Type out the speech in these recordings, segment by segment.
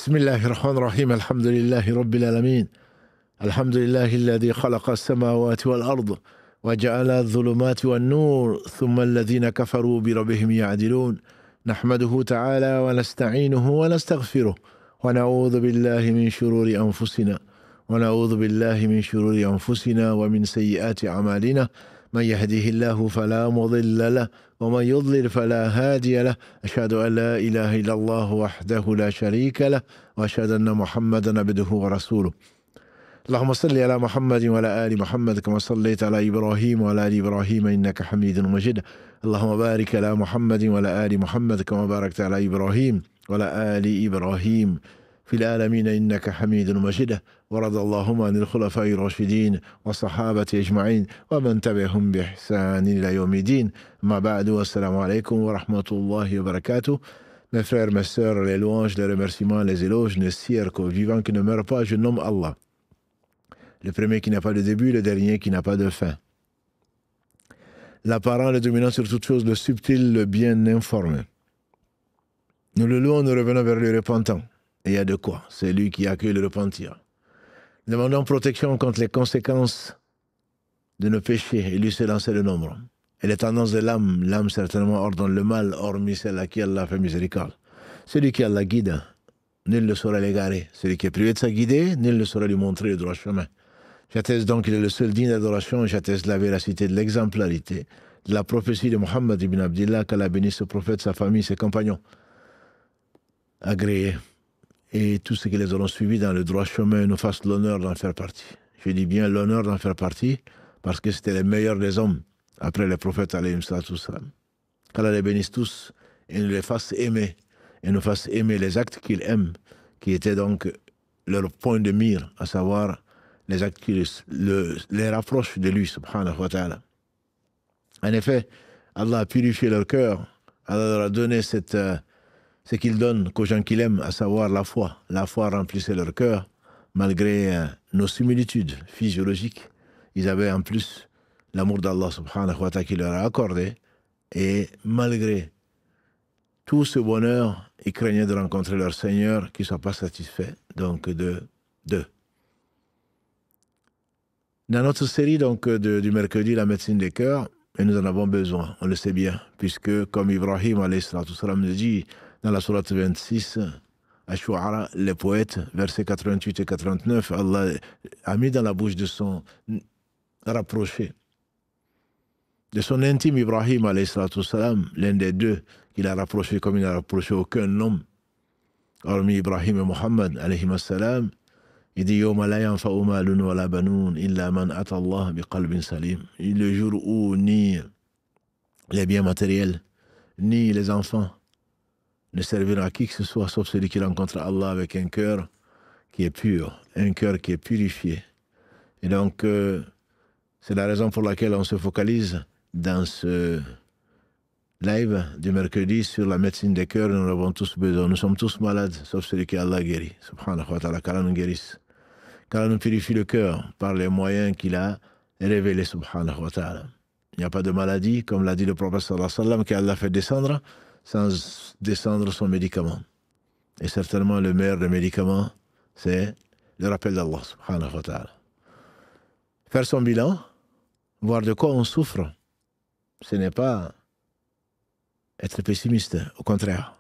بسم الله الرحمن الرحيم الحمد لله رب العالمين الحمد لله الذي خلق السماوات والأرض وجعل الظلمات والنور ثم الذين كفروا بربهم يعدلون نحمده تعالى ونستعينه ونستغفره ونعوذ بالله من شرور أنفسنا ومن سيئات أعمالنا من يهده الله فلا مضل له ومن يضلل فلا هادي له أشهد أن لا إله إلا الله وحده لا شريك له وأشهد أن محمدا عبده ورسوله اللهم صل على محمد وعلى آل محمد كما صليت على إبراهيم وعلى آل إبراهيم إنك حميد مجيد اللهم بارك على محمد وعلى آل محمد كما باركت على إبراهيم وعلى آل إبراهيم في العالمين إنك حميد مجيد ورضى اللهم عن الخلفاء الراشدين والصحابة أجمعين ومن تبعهم بإحسان إلى يوم الدين ما بعد والسلام عليكم ورحمة الله وبركاته. Mes frères, mes sœurs, les louanges, les remerciements, les éloges ne cirent qu'au vivant qui ne meurt pas, je nomme Allah. Le premier qui n'a pas de début, le dernier qui n'a pas de fin. L'apparent, le dominant sur toute chose, le subtil, le bien informé. Nous le louons, nous revenons vers le repentant. Et il y a de quoi, c'est lui qui accueille le repentir. Nous demandons protection contre les conséquences de nos péchés, et lui seul en sait le nombre. Et les tendances de l'âme certainement ordonne le mal, hormis celle à qui Allah fait miséricorde. Celui qui Allah guide, nul ne saura l'égarer. Celui qui est privé de sa guidée, nul ne saura lui montrer le droit chemin. J'atteste donc qu'il est le seul digne d'adoration, j'atteste la véracité de l'exemplarité, de la prophétie de Muhammad ibn Abdillah, qu'Allah bénisse ce prophète, sa famille, ses compagnons agréés, et tous ceux qui les auront suivis dans le droit chemin nous fassent l'honneur d'en faire partie. Je dis bien l'honneur d'en faire partie, parce que c'était les meilleurs des hommes, après les prophètes, alayhim salatu wassalam. Qu'Allah les bénisse tous, et nous les fasse aimer, et nous fasse aimer les actes qu'ils aiment, qui étaient donc leur point de mire, à savoir les actes qui les rapprochent de lui, subhanahu wa ta'ala. En effet, Allah a purifié leur cœur, Allah leur a donné ce qu'il donne qu'aux gens qu'il aime, à savoir la foi. La foi remplissait leur cœur, malgré nos similitudes physiologiques. Ils avaient en plus l'amour d'Allah subhanahu wa ta'ala qui leur a accordé, et malgré tout ce bonheur, ils craignaient de rencontrer leur Seigneur qui ne soit pas satisfait donc d'eux. Dans notre série donc du mercredi, la médecine des cœurs, et nous en avons besoin, on le sait bien, puisque comme Ibrahim alayhi salatu wassalam nous dit dans la sourate 26, Ash-Shu'ara, les poètes, versets 88 et 89, Allah a mis dans la bouche de son rapproché, de son intime Ibrahim alayhi salatu wassalam, l'un des deux qu'il a rapproché comme il n'a rapproché aucun homme, hormis Ibrahim et Muhammad alayhi salam. Il dit Yawma la yanfa'u malun wa la banoun illa man ata Allah bi qalbin salim. Le jour où ni les biens matériels, ni les enfants ne serviront à qui que ce soit, sauf celui qui rencontre Allah avec un cœur qui est pur, un cœur qui est purifié. Et donc, c'est la raison pour laquelle on se focalise dans ce live du mercredi sur la médecine des cœurs. Nous en avons tous besoin. Nous sommes tous malades, sauf celui qui Allah guérit. Subhanahu wa ta'ala, qu'Allah nous guérisse. Qu'Allah nous purifie le cœur par les moyens qu'il a révélés, subhanahu wa ta'ala. Il n'y a pas de maladie, comme l'a dit le prophète sallallahu alayhi wa sallam, qu'Allah fait descendre sans descendre son médicament. Et certainement le meilleur des médicaments, c'est le rappel d'Allah, subhanahu wa ta'ala. Faire son bilan, voir de quoi on souffre, ce n'est pas être pessimiste, au contraire.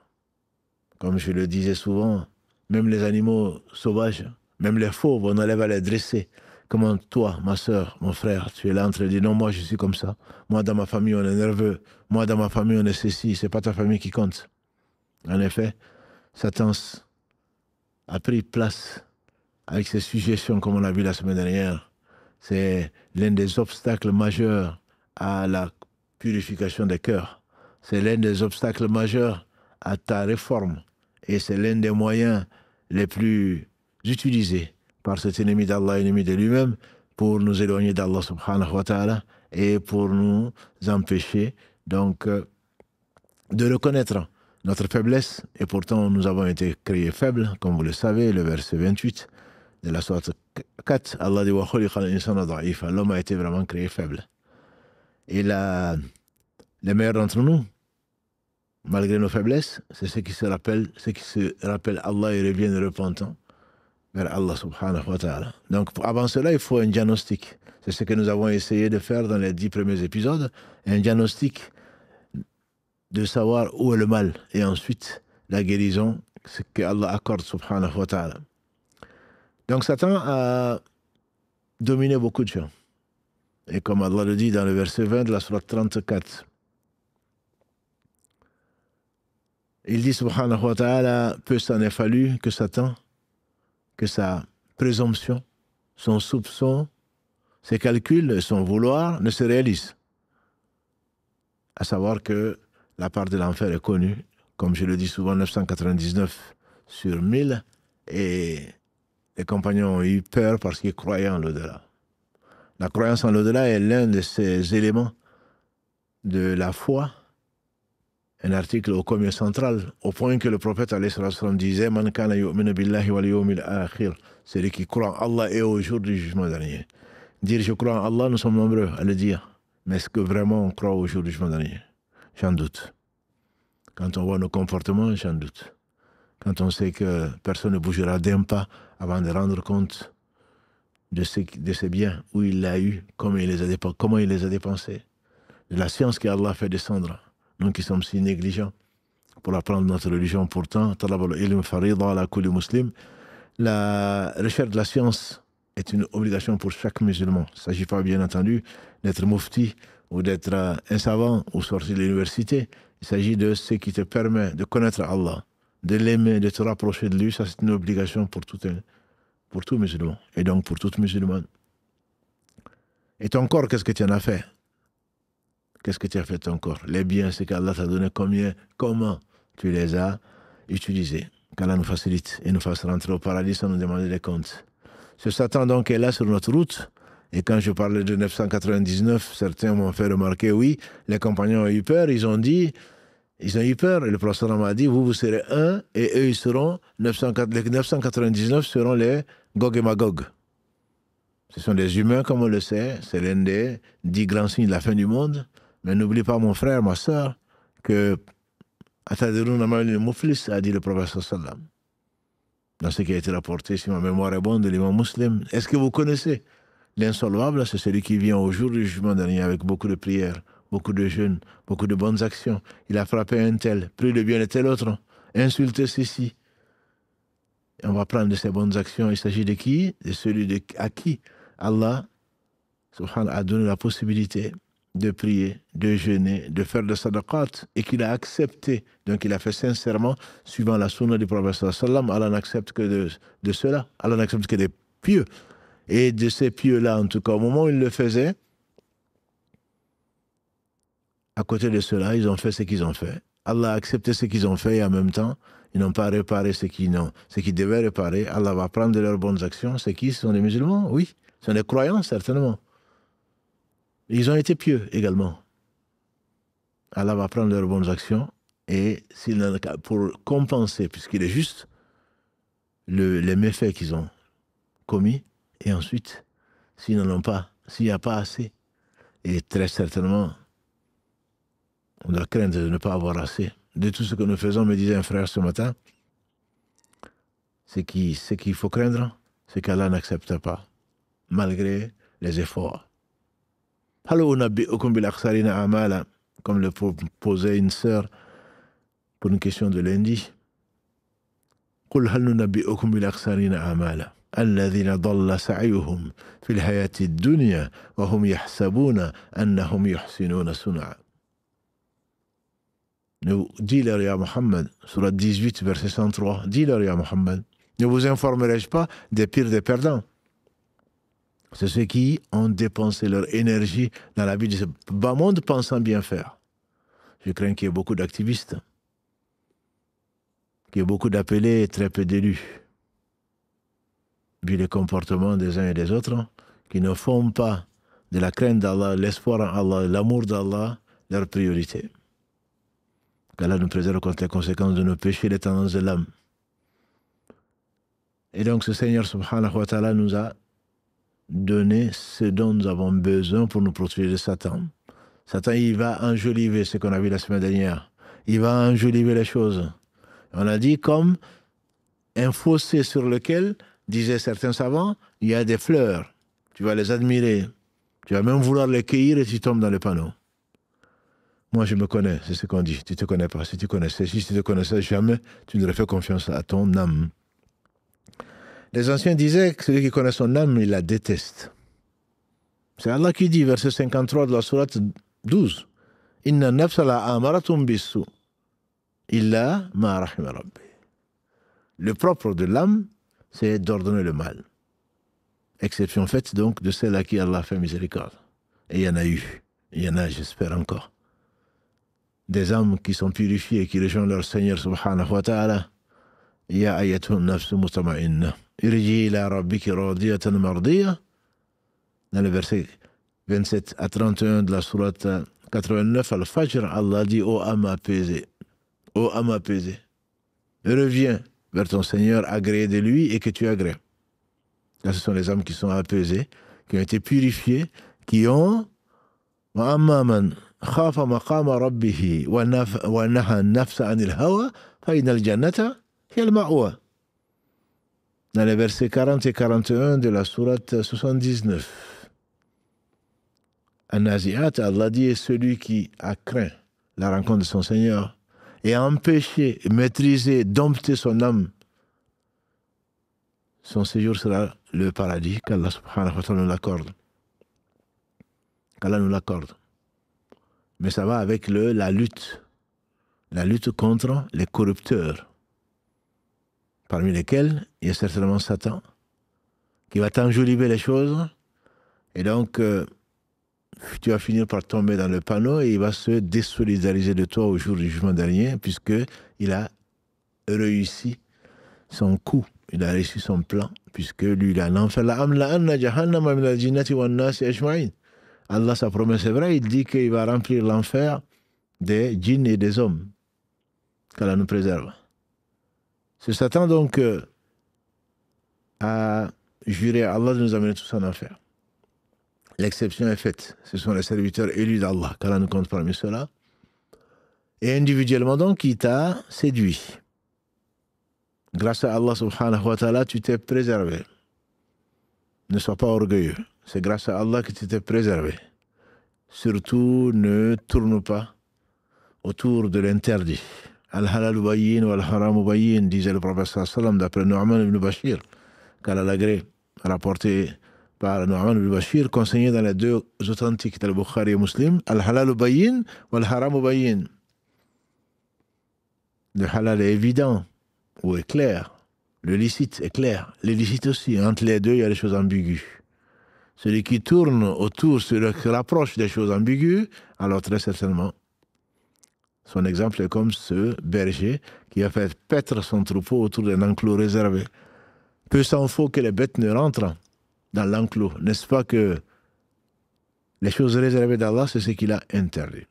Comme je le disais souvent, même les animaux sauvages, même les fauves, on arrive à les dresser. Comment toi, ma soeur, mon frère, tu es là en train de dire non, moi je suis comme ça. Moi dans ma famille on est nerveux. Moi dans ma famille on est ceci. C'est pas ta famille qui compte. En effet, Satan a pris place avec ses suggestions comme on l'a vu la semaine dernière. C'est l'un des obstacles majeurs à la purification des cœurs. C'est l'un des obstacles majeurs à ta réforme. Et c'est l'un des moyens les plus utilisés par cet ennemi d'Allah, ennemi de lui-même, pour nous éloigner d'Allah subhanahu wa ta'ala et pour nous empêcher donc de reconnaître notre faiblesse. Et pourtant, nous avons été créés faibles, comme vous le savez, le verset 28 de la sourate 4, Allah dit wa khuliqa al-insanu da'ifa. L'homme a été vraiment créé faible. Et les meilleurs d'entre nous, malgré nos faiblesses, c'est ceux qui se rappellent Allah et reviennent repentants vers Allah subhanahu wa ta'ala. Donc avant cela, il faut un diagnostic. C'est ce que nous avons essayé de faire dans les 10 premiers épisodes, un diagnostic de savoir où est le mal et ensuite la guérison, ce que Allah accorde subhanahu wa ta'ala. Donc Satan a dominé beaucoup de gens. Et comme Allah le dit dans le verset 20 de la sourate 34, il dit subhanahu wa ta'ala, peu s'en est fallu que Satan, que sa présomption, son soupçon, ses calculs, son vouloir ne se réalisent. À savoir que la part de l'enfer est connue, comme je le dis souvent, 999 sur 1000, et les compagnons ont eu peur parce qu'ils croyaient en l'au-delà. La croyance en l'au-delà est l'un de ces éléments de la foi, un article ô combien central, au point que le prophète alayhi sallam disait « Man kana yu'minu billahi wal yawmil akhir » celui qui croit en Allah et au jour du jugement dernier. Dire « je crois en Allah », nous sommes nombreux à le dire, mais est-ce que vraiment on croit au jour du jugement dernier? J'en doute. Quand on voit nos comportements, j'en doute. Quand on sait que personne ne bougera d'un pas avant de rendre compte de ses biens, où il l'a eu, comment il les a dépensés, de la science qu'Allah fait descendre, nous qui sommes si négligents pour apprendre notre religion. Pourtant, la recherche de la science est une obligation pour chaque musulman. Il ne s'agit pas, bien entendu, d'être mufti ou d'être un savant ou sortir de l'université. Il s'agit de ce qui te permet de connaître Allah, de l'aimer, de te rapprocher de lui. Ça, c'est une obligation pour tout musulman, et donc pour toute musulmane. Et ton corps, qu'est-ce que tu en as fait? Qu'est-ce que tu as fait de ton corps? Les biens, c'est qu'Allah t'a donné comment tu les as utilisés. Qu'Allah nous facilite et nous fasse rentrer au paradis sans nous demander des comptes. Ce Satan donc est là sur notre route. Et quand je parlais de 999, certains m'ont fait remarquer, oui, les compagnons ont eu peur, ils ont eu peur. Et le prophète m'a dit, vous serez un, et eux, ils seront, les 999 seront les Gog et Magog. Ce sont des humains, comme on le sait, c'est l'un des 10 grands signes de la fin du monde. Mais n'oublie pas, mon frère, ma soeur, que Atadirun Amal Muflis a dit le prophète sallam. Dans ce qui a été rapporté, si ma mémoire est bonne, de l'imam muslim. Est-ce que vous connaissez l'insolvable? C'est celui qui vient au jour du jugement dernier avec beaucoup de prières, beaucoup de jeûnes, beaucoup de bonnes actions. Il a frappé un tel, pris le bien de tel autre, insulté ceci. Et on va prendre de ces bonnes actions. Il s'agit de qui? De celui à qui Allah subhanahu a donné la possibilité de prier, de jeûner, de faire de sadaqat, et qu'il a accepté. Donc il a fait sincèrement, suivant la sunna du prophète sallam. Allah n'accepte que de cela. Allah n'accepte que des pieux. Et de ces pieux-là, en tout cas, au moment où ils le faisaient, à côté de cela, ils ont fait ce qu'ils ont fait. Allah a accepté ce qu'ils ont fait et en même temps, ils n'ont pas réparé ce qu'ils devaient réparer. Allah va prendre de leurs bonnes actions. C'est qui? Ce sont des musulmans? Oui. Ce sont des croyants, certainement. Ils ont été pieux également. Allah va prendre leurs bonnes actions et pour compenser, puisqu'il est juste, les méfaits qu'ils ont commis, et ensuite, s'ils n'en ont pas, s'il n'y a pas assez, et très certainement, on doit craindre de ne pas avoir assez. De tout ce que nous faisons, me disait un frère ce matin, ce qu'il faut craindre, c'est qu'Allah n'accepte pas, malgré les efforts. Comme le posait une sœur pour une question de lundi. الذين ضل سعيهم في الحياة الدنيا وهم يحسبون أنهم يحسنون صنعا. Dis-leur, ya Muhammad, surat 18, verset 103, dis-leur, ya Muhammad, ne vous informerai-je pas des pires des perdants? C'est ceux qui ont dépensé leur énergie dans la vie de ce bas monde pensant bien faire. Je crains qu'il y ait beaucoup d'activistes, qu'il y ait beaucoup d'appelés et très peu d'élus. Vu les comportements des uns et des autres, qui ne font pas de la crainte d'Allah, l'espoir en Allah, l'amour d'Allah, leur priorité. Qu'Allah nous préserve contre les conséquences de nos péchés, les tendances de l'âme. Et donc ce Seigneur subhanahu wa ta'ala nous a donné ce dont nous avons besoin pour nous protéger de Satan. Satan, il va enjoliver ce qu'on a vu la semaine dernière. il va enjoliver les choses. On a dit comme un fossé sur lequel, disaient certains savants, il y a des fleurs. Tu vas les admirer. Tu vas même vouloir les cueillir et tu tombes dans le panneau. Moi, je me connais, c'est ce qu'on dit. Tu ne te connais pas. Si tu te connaissais jamais, tu n'aurais fait confiance à ton âme. Les anciens disaient que celui qui connaît son âme, il la déteste. C'est Allah qui dit, verset 53 de la sourate 12. Inna nafsa la amaratum bisu. Illa ma rahima rabbi. Le propre de l'âme, c'est d'ordonner le mal. Exception faite donc de celle à qui Allah fait miséricorde. Et il y en a eu. Il y en a, j'espère encore. Des âmes qui sont purifiées, qui rejoignent leur Seigneur subhanahu wa ta'ala. Ya ayatun nafsu mutama'inna. Irji ila rabbiki radiyatan mardiya. Dans le verset 27 à 31 de la sourate 89, Al-Fajr, Allah dit, ô âme apaisée, ô âme apaisée, reviens vers ton Seigneur agréé de lui et que tu agrées. Là, ce sont les âmes qui sont apaisées, qui ont été purifiées, qui ont وَأَمَّا خَافَ مَقَامَ رَبِّهِ وَنَهَى النَّفْسَ عَنِ الْهَوَى فَإِنَّ الْجَنَّةَ هِيَ الْمَأْوَى. Dans les versets 40 et 41 de la sourate 79. An-Nazi'at, Allah dit, est celui qui a craint la rencontre de son Seigneur et a empêché, maîtrisé, dompté son âme. Son séjour sera le paradis qu'Allah subhanahu wa ta'ala nous l'accorde. Qu'Allah nous l'accorde. Mais ça va avec la lutte contre les corrupteurs, parmi lesquels il y a certainement Satan, qui va t'enjoliver les choses, et donc tu vas finir par tomber dans le panneau et il va se désolidariser de toi au jour du jugement dernier, puisqu'il a réussi son coup, il a réussi son plan, puisque lui, il a l'enfer. Allah, sa promesse est vraie, il dit qu'il va remplir l'enfer des djinns et des hommes. Qu'Allah nous préserve. C'est Satan donc a juré à Allah de nous amener tous en enfer. L'exception est faite. Ce sont les serviteurs élus d'Allah, qu'Allah nous compte parmi ceux-là. Et individuellement donc, il t'a séduit. Grâce à Allah subhanahu wa ta'ala, tu t'es préservé. Ne sois pas orgueilleux. C'est grâce à Allah que tu t'es préservé. Surtout, ne tourne pas autour de l'interdit. Al-halal bayyin wa al-haram bayyin, disait le prophète sallallahu alayhi wa sallam, d'après Nu'man ibn Bashir, qu'Allah l'agré, rapporté par Nu'man ibn Bashir, conseillé dans les deux authentiques de Bukhari et Muslim, Al-halal bayyin wa al-haram bayyin. Le halal est évident, ou est clair. Le licite est clair. L'illicite aussi. Entre les deux, il y a des choses ambiguës. Celui qui tourne autour, celui qui rapproche des choses ambiguës, alors très certainement, son exemple est comme ce berger qui a fait paître son troupeau autour d'un enclos réservé. Peu s'en faut que les bêtes ne rentrent dans l'enclos. N'est-ce pas que les choses réservées d'Allah, c'est ce qu'il a interdit.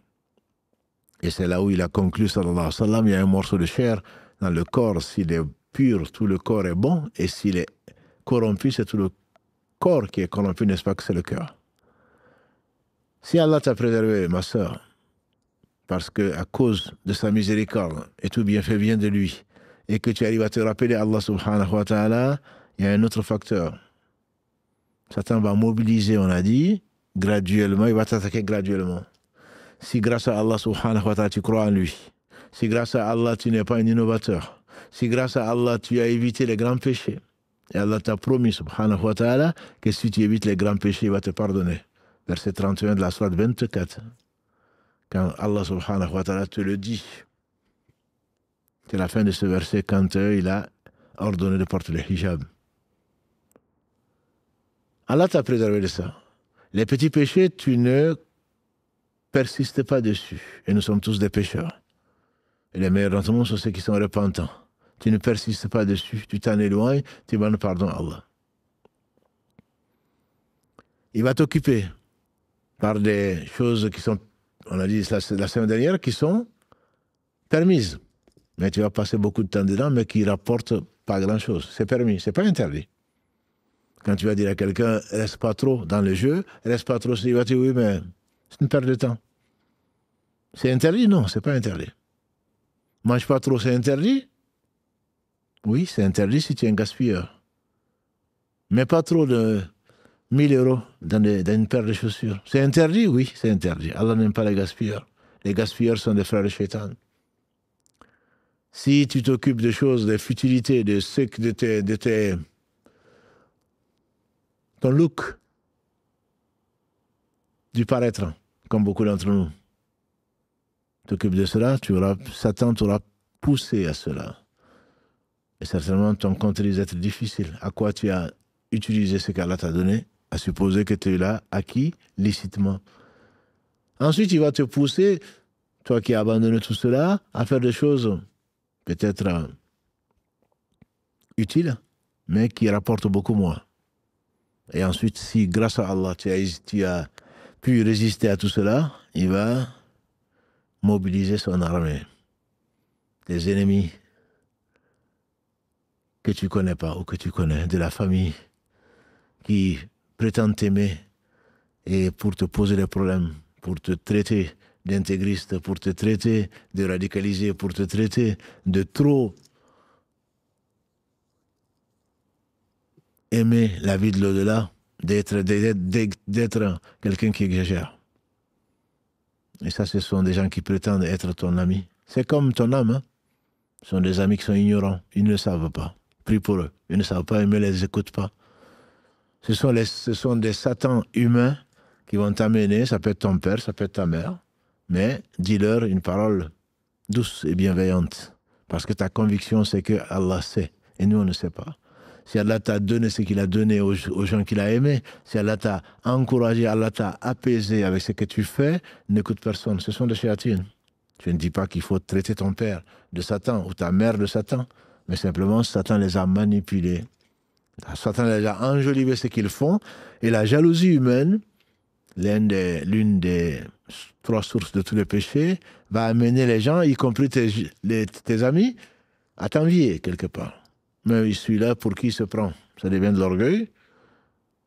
Et c'est là où il a conclu, sallallahu alayhi wa sallam, il y a un morceau de chair dans le corps. S'il est pur, tout le corps est bon. Et s'il est corrompu, c'est tout le corps qui est corrompu, n'est-ce pas que c'est le cœur. Si Allah t'a préservé, ma sœur, parce que à cause de sa miséricorde, et tout bienfait vient de lui, et que tu arrives à te rappeler Allah subhanahu wa ta'ala, il y a un autre facteur. Satan va mobiliser, on a dit, graduellement, il va t'attaquer graduellement. Si grâce à Allah subhanahu wa ta'ala tu crois en lui, si grâce à Allah tu n'es pas un innovateur, si grâce à Allah tu as évité les grands péchés, et Allah t'a promis subhanahu wa ta'ala que si tu évites les grands péchés, il va te pardonner. Verset 31 de la sourate 24. Quand Allah subhanahu wa ta'ala te le dit, c'est la fin de ce verset quand il a ordonné de porter le hijab. Allah t'a préservé de ça. Les petits péchés, tu ne persistes pas dessus. Et nous sommes tous des pécheurs. Et les meilleurs d'entre nous sont ceux qui sont repentants. Tu ne persistes pas dessus, tu t'en éloignes, tu demandes pardon à Allah. Il va t'occuper par des choses qui sont, on a dit la semaine dernière, qui sont permises. Mais tu vas passer beaucoup de temps dedans, mais qui ne rapportent pas grand-chose. C'est permis, c'est pas interdit. Quand tu vas dire à quelqu'un, reste pas trop dans le jeu, reste pas trop, il va te dire, oui, mais c'est une perte de temps. C'est interdit? Non, c'est pas interdit. Mange pas trop, c'est interdit? Oui, c'est interdit si tu es un gaspilleur. Mais pas trop de 1 000 € dans une paire de chaussures. C'est interdit? Oui, c'est interdit. Allah n'aime pas les gaspilleurs. Les gaspilleurs sont des frères de Shaitan. Si tu t'occupes de choses, des futilités, ton look, du paraître, comme beaucoup d'entre nous, t'occupes de cela, Satan t'aura poussé à cela. Et certainement, ton compte risque d'être difficile. À quoi tu as utilisé ce qu'Allah t'a donné, à supposer que tu l'as acquis licitement. Ensuite, il va te pousser, toi qui as abandonné tout cela, à faire des choses peut-être utiles, mais qui rapportent beaucoup moins. Et ensuite, si grâce à Allah, tu as pu résister à tout cela, il va mobiliser son armée. Des ennemis que tu ne connais pas ou que tu connais, de la famille, qui prétendent t'aimer et pour te poser des problèmes, pour te traiter d'intégriste, pour te traiter de radicalisé, pour te traiter de trop aimer la vie de l'au-delà, d'être quelqu'un qui exagère. Et ça, ce sont des gens qui prétendent être ton ami. C'est comme ton âme. Hein? Ce sont des amis qui sont ignorants. Ils ne savent pas. Prie pour eux. Ils ne savent pas, ils ne les écoutent pas. Ce sont des satans humains qui vont t'amener, ça peut être ton père, ça peut être ta mère, mais dis-leur une parole douce et bienveillante. Parce que ta conviction, c'est que Allah sait, et nous, on ne sait pas. Si Allah t'a donné ce qu'il a donné aux gens qu'il a aimés, si Allah t'a encouragé, Allah t'a apaisé avec ce que tu fais, n'écoute personne. Ce sont des chéatines. Je ne dis pas qu'il faut traiter ton père de Satan ou ta mère de Satan, mais simplement Satan les a manipulés. Satan les a enjolivés ce qu'ils font, et la jalousie humaine, l'une des 3 sources de tous les péchés, va amener les gens, y compris tes amis, à t'envier quelque part. Mais je suis là pour qui il se prend. Ça devient de l'orgueil.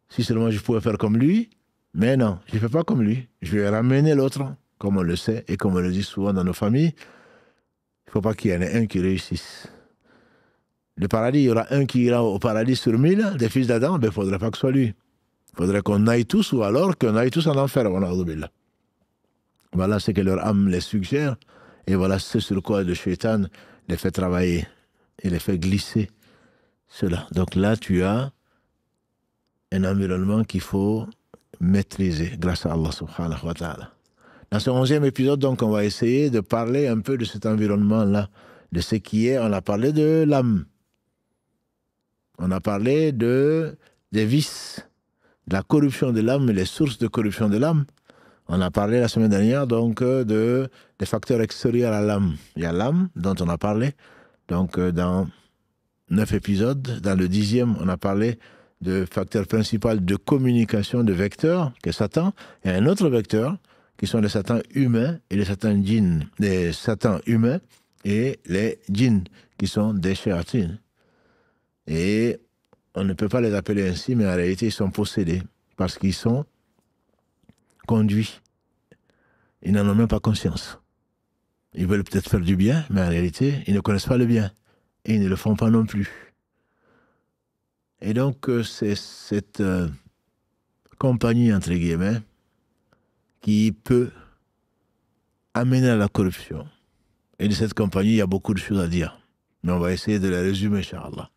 Si seulement je pouvais faire comme lui, mais non, je ne fais pas comme lui. Je vais ramener l'autre, comme on le sait et comme on le dit souvent dans nos familles. Il ne faut pas qu'il y en ait un qui réussisse. Le paradis, il y aura un qui ira au paradis sur 1000, des fils d'Adam, il ne faudrait pas que ce soit lui. Il faudrait qu'on aille tous, ou alors qu'on aille tous en enfer. Voilà ce que leur âme les suggère, et voilà ce sur quoi le shaitan les fait travailler, et les fait glisser cela. Donc là, tu as un environnement qu'il faut maîtriser, grâce à Allah subhanahu wa ta'ala. Dans ce 11e épisode, donc, on va essayer de parler un peu de cet environnement-là, de ce qui est, on a parlé de l'âme. On a parlé des vices, de la corruption de l'âme et les sources de corruption de l'âme. On a parlé la semaine dernière donc des facteurs extérieurs à l'âme. Il y a l'âme dont on a parlé. Donc dans 9 épisodes, dans le 10e, on a parlé de facteur principal de communication de vecteurs, qui est Satan, et un autre vecteur, qui sont les satans humains et les satans djinns. Les satans humains et les djinns, qui sont des shéatines. Et on ne peut pas les appeler ainsi, mais en réalité, ils sont possédés parce qu'ils sont conduits. Ils n'en ont même pas conscience. Ils veulent peut-être faire du bien, mais en réalité, ils ne connaissent pas le bien. Et ils ne le font pas non plus. Et donc, c'est cette compagnie, entre guillemets, qui peut amener à la corruption. Et de cette compagnie, il y a beaucoup de choses à dire. Mais on va essayer de les résumer, Inch'Allah.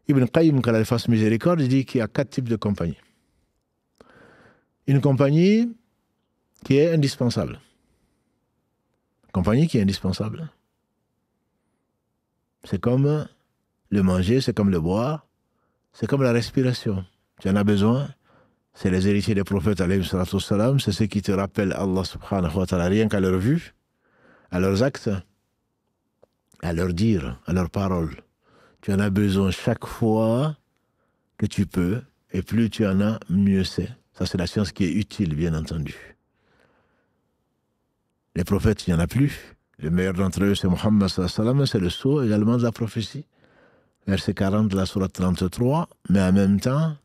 Ibn Qayyim, qu'Allah lui fasse miséricorde, il dit qu'il y a 4 types de compagnies. Une compagnie qui est indispensable. Compagnie qui est indispensable. C'est comme le manger, c'est comme le boire, c'est comme la respiration. Tu en as besoin. C'est les héritiers des prophètes, alayhi salatu wassalam, c'est ceux qui te rappellent Allah subhanahu wa ta'ala, rien qu'à leur vue, à leurs actes, à leur dire, à leurs paroles. Tu en as besoin chaque fois que tu peux, et plus tu en as, mieux c'est. Ça, c'est la science qui est utile, bien entendu. Les prophètes, il n'y en a plus. Le meilleur d'entre eux, c'est Muhammad sallallahu alayhi wa sallam, c'est le sceau également de la prophétie. Verset 40 de la sourate 33, mais en même temps,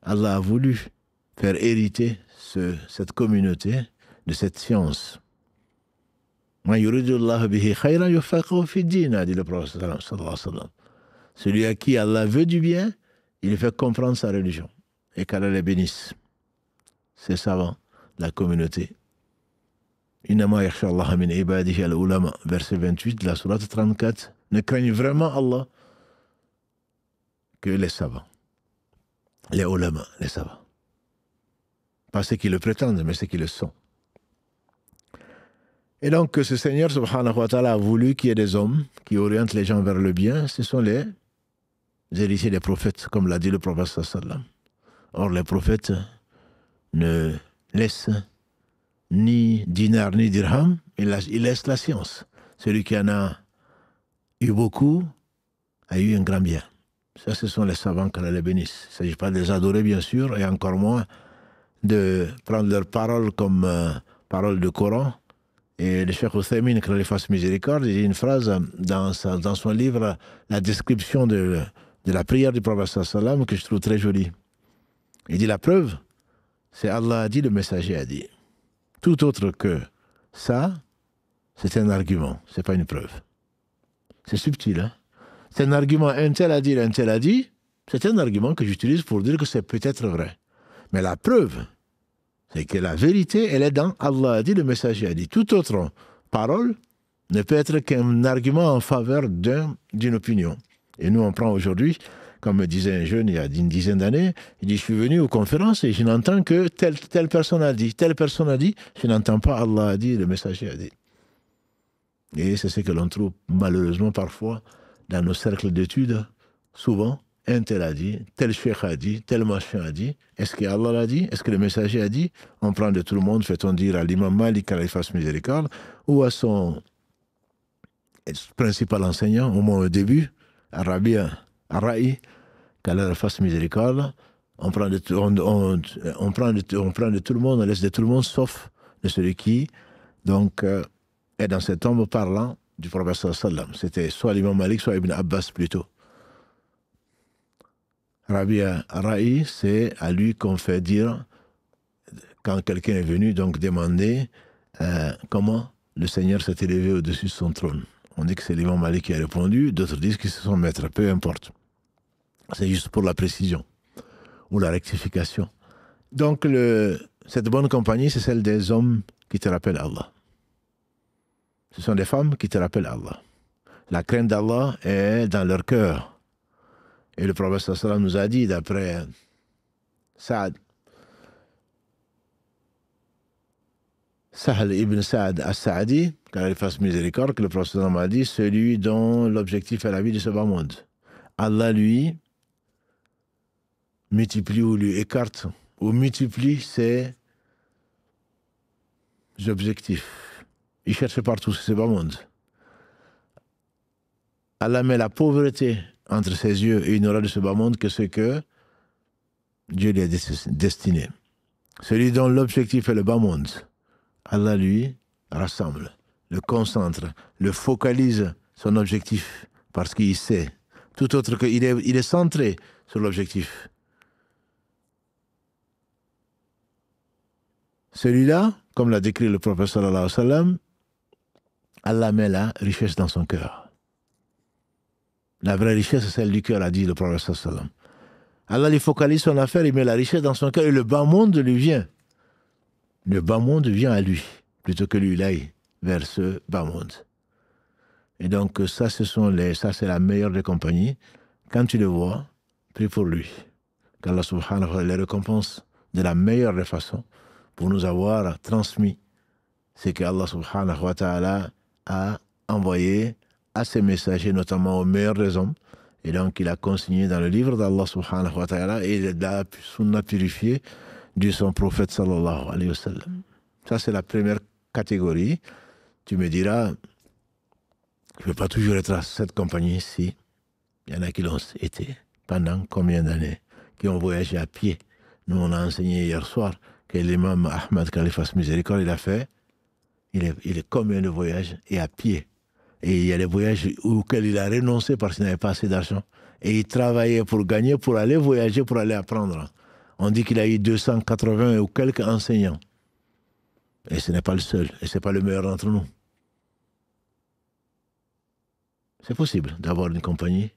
Allah a voulu faire hériter cette communauté de cette science. Man yuridullahu bihi khayran yufaqihu fi din, a dit le prophète sallallahu alayhi wa sallam. Celui à qui Allah veut du bien, il lui fait comprendre sa religion. Et qu'Allah les bénisse. Ces savants, la communauté. Innama yakhsha Allah min ibadihi al-ulama, verset 28 de la sourate 34. Ne craignent vraiment Allah que les savants. Les ulama, les savants. Pas ceux qui le prétendent, mais ceux qui le sont. Et donc, ce Seigneur, subhanahu wa ta'ala, a voulu qu'il y ait des hommes qui orientent les gens vers le bien. Ce sont les héritiers des prophètes, comme l'a dit le prophète sallallahu. Or, les prophètes ne laissent ni dinar ni dirham, ils laissent la science. Celui qui en a eu beaucoup a eu un grand bien. Ça, ce sont les savants qu'Allah les bénisse. Il ne s'agit pas de les adorer, bien sûr, et encore moins de prendre leurs paroles comme paroles de Coran. Et le Cheikh Uthaymin, qu'Allah les fasse miséricorde, il dit une phrase dans son livre, la description de la prière du prophète sallallahu que je trouve très jolie. Il dit la preuve, c'est Allah a dit, le messager a dit. Tout autre que ça, c'est un argument, c'est pas une preuve. C'est subtil, hein? C'est un argument, un tel a dit, c'est un argument que j'utilise pour dire que c'est peut-être vrai. Mais la preuve, c'est que la vérité, elle est dans Allah a dit, le messager a dit. Toute autre parole ne peut être qu'un argument en faveur d'une opinion. Et nous, on prend aujourd'hui, comme me disait un jeune il y a une dizaine d'années, il dit, je suis venu aux conférences et je n'entends que telle personne a dit, je n'entends pas Allah a dit, le messager a dit. Et c'est ce que l'on trouve malheureusement parfois dans nos cercles d'études, souvent, un tel a dit, tel cheikh a dit, tel machin a dit. Est-ce que Allah l'a dit? Est-ce que le messager a dit? On prend de tout le monde, fait-on dire à l'imam Malik qu'Allah fasse miséricorde, ou à son principal enseignant, au moins au début, à Rabia, à Ra'i, qu'Allah fasse miséricorde. On prend de tout le monde, on laisse de tout le monde, sauf de celui qui, donc, est dans cette tombe parlant du prophète sallallahu. C'était soit l'imam Malik, soit Ibn Abbas plutôt. Rabbi Ra'i, c'est à lui qu'on fait dire, quand quelqu'un est venu donc demander comment le Seigneur s'est élevé au-dessus de son trône. On dit que c'est l'imam Malik qui a répondu, d'autres disent que c'est son maître, peu importe. C'est juste pour la précision ou la rectification. Donc, cette bonne compagnie, c'est celle des hommes qui te rappellent Allah. Ce sont des femmes qui te rappellent Allah. La crainte d'Allah est dans leur cœur. Et le prophète sallallahu nous a dit, d'après Sahl ibn Sa'd as-Sa'di, qu'Allah fasse miséricorde, que le prophète sallallahu m'a dit, celui dont l'objectif est la vie de ce bas monde. Allah, lui, multiplie ou lui écarte ou multiplie ses objectifs. Il cherche partout ce bas monde. Allah met la pauvreté entre ses yeux et il n'aura de ce bas monde que ce que Dieu lui a destiné. Celui dont l'objectif est le bas monde, Allah lui rassemble, le concentre, le focalise son objectif parce qu'il sait. Tout autre qu'il est centré sur l'objectif. Celui-là, comme l'a décrit le prophète sallallahu alayhi wa sallam, Allah met la richesse dans son cœur. La vraie richesse, c'est celle du cœur, a dit le prophète sallallahu alayhi wa sallam. Allah lui focalise son affaire, il met la richesse dans son cœur et le bas monde lui vient. Le bas monde vient à lui, plutôt que lui, il aille vers ce bas monde. Et donc, ça, c'est la meilleure des compagnies. Quand tu le vois, prie pour lui. Qu'Allah subhanahu wa ta'ala les récompense de la meilleure des façons pour nous avoir transmis ce que Allah subhanahu wa ta'ala a envoyé à ses messagers, notamment aux meilleurs des hommes. Et donc, il a consigné dans le livre d'Allah subhanahu wa ta'ala et il a sunna purifié de son prophète sallallahu alayhi wa sallam. Ça, c'est la première catégorie. Tu me diras, je ne peux pas toujours être à cette compagnie ici. Il y en a qui l'ont été pendant combien d'années, qui ont voyagé à pied. Nous, on a enseigné hier soir que l'imam Ahmad, qu'Allah fasse miséricorde, il a fait, il est combien de voyages et à pied. Et il y a des voyages auxquels il a renoncé parce qu'il n'avait pas assez d'argent. Et il travaillait pour gagner, pour aller voyager, pour aller apprendre. On dit qu'il a eu 280 ou quelques enseignants. Et ce n'est pas le seul, et ce n'est pas le meilleur d'entre nous. C'est possible d'avoir une compagnie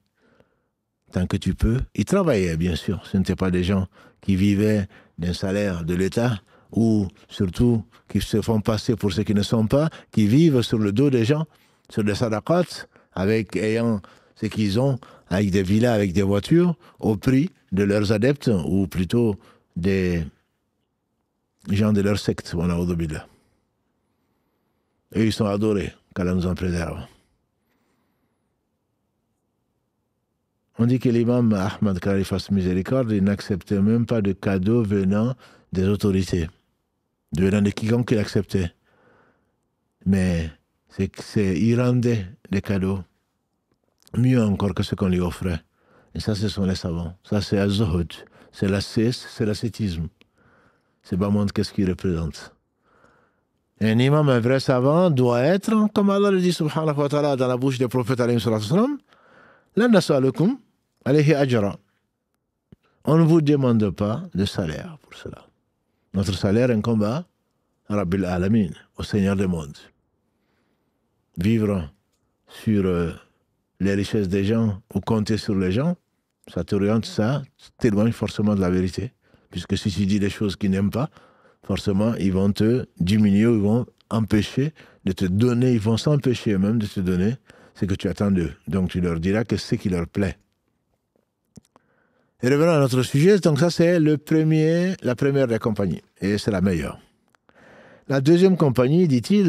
tant que tu peux. Ils travaillaient, bien sûr. Ce n'étaient pas des gens qui vivaient d'un salaire de l'État ou surtout qui se font passer pour ceux qui ne sont pas, qui vivent sur le dos des gens, sur des sadaqats, ayant ce qu'ils ont, avec des villas, avec des voitures, au prix de leurs adeptes ou plutôt des gens de leur secte. Et ils sont adorés, qu'Allah nous en préserve. On dit que l'imam Ahmad Khari fasse miséricorde, il n'acceptait même pas de cadeaux venant des autorités, venant de quiconque il acceptait. Mais il rendait des cadeaux mieux encore que ce qu'on lui offrait. Et ça, ce sont les savants. Ça, c'est az-zuhud. C'est l'ascétisme. C'est pas monde qu'est-ce qu'il représente. Un imam, un vrai savant, doit être, comme Allah le dit subhanahu wa ta'ala dans la bouche des prophètes alayhi salatu wasalam, la nas'alukum alayhi ajra. On ne vous demande pas de salaire pour cela. Notre salaire incombe à Rabbil Alamin, au Seigneur des mondes. Vivre sur les richesses des gens ou compter sur les gens, ça t'éloigne forcément de la vérité. Puisque si tu dis des choses qu'ils n'aiment pas, forcément, ils vont te diminuer, ils vont empêcher de te donner, ils vont s'empêcher eux-mêmes de te donner ce que tu attends d'eux. Donc tu leur diras que c'est ce qui leur plaît. Et revenons à notre sujet, donc ça c'est la première des compagnies, et c'est la meilleure. La deuxième compagnie, dit-il,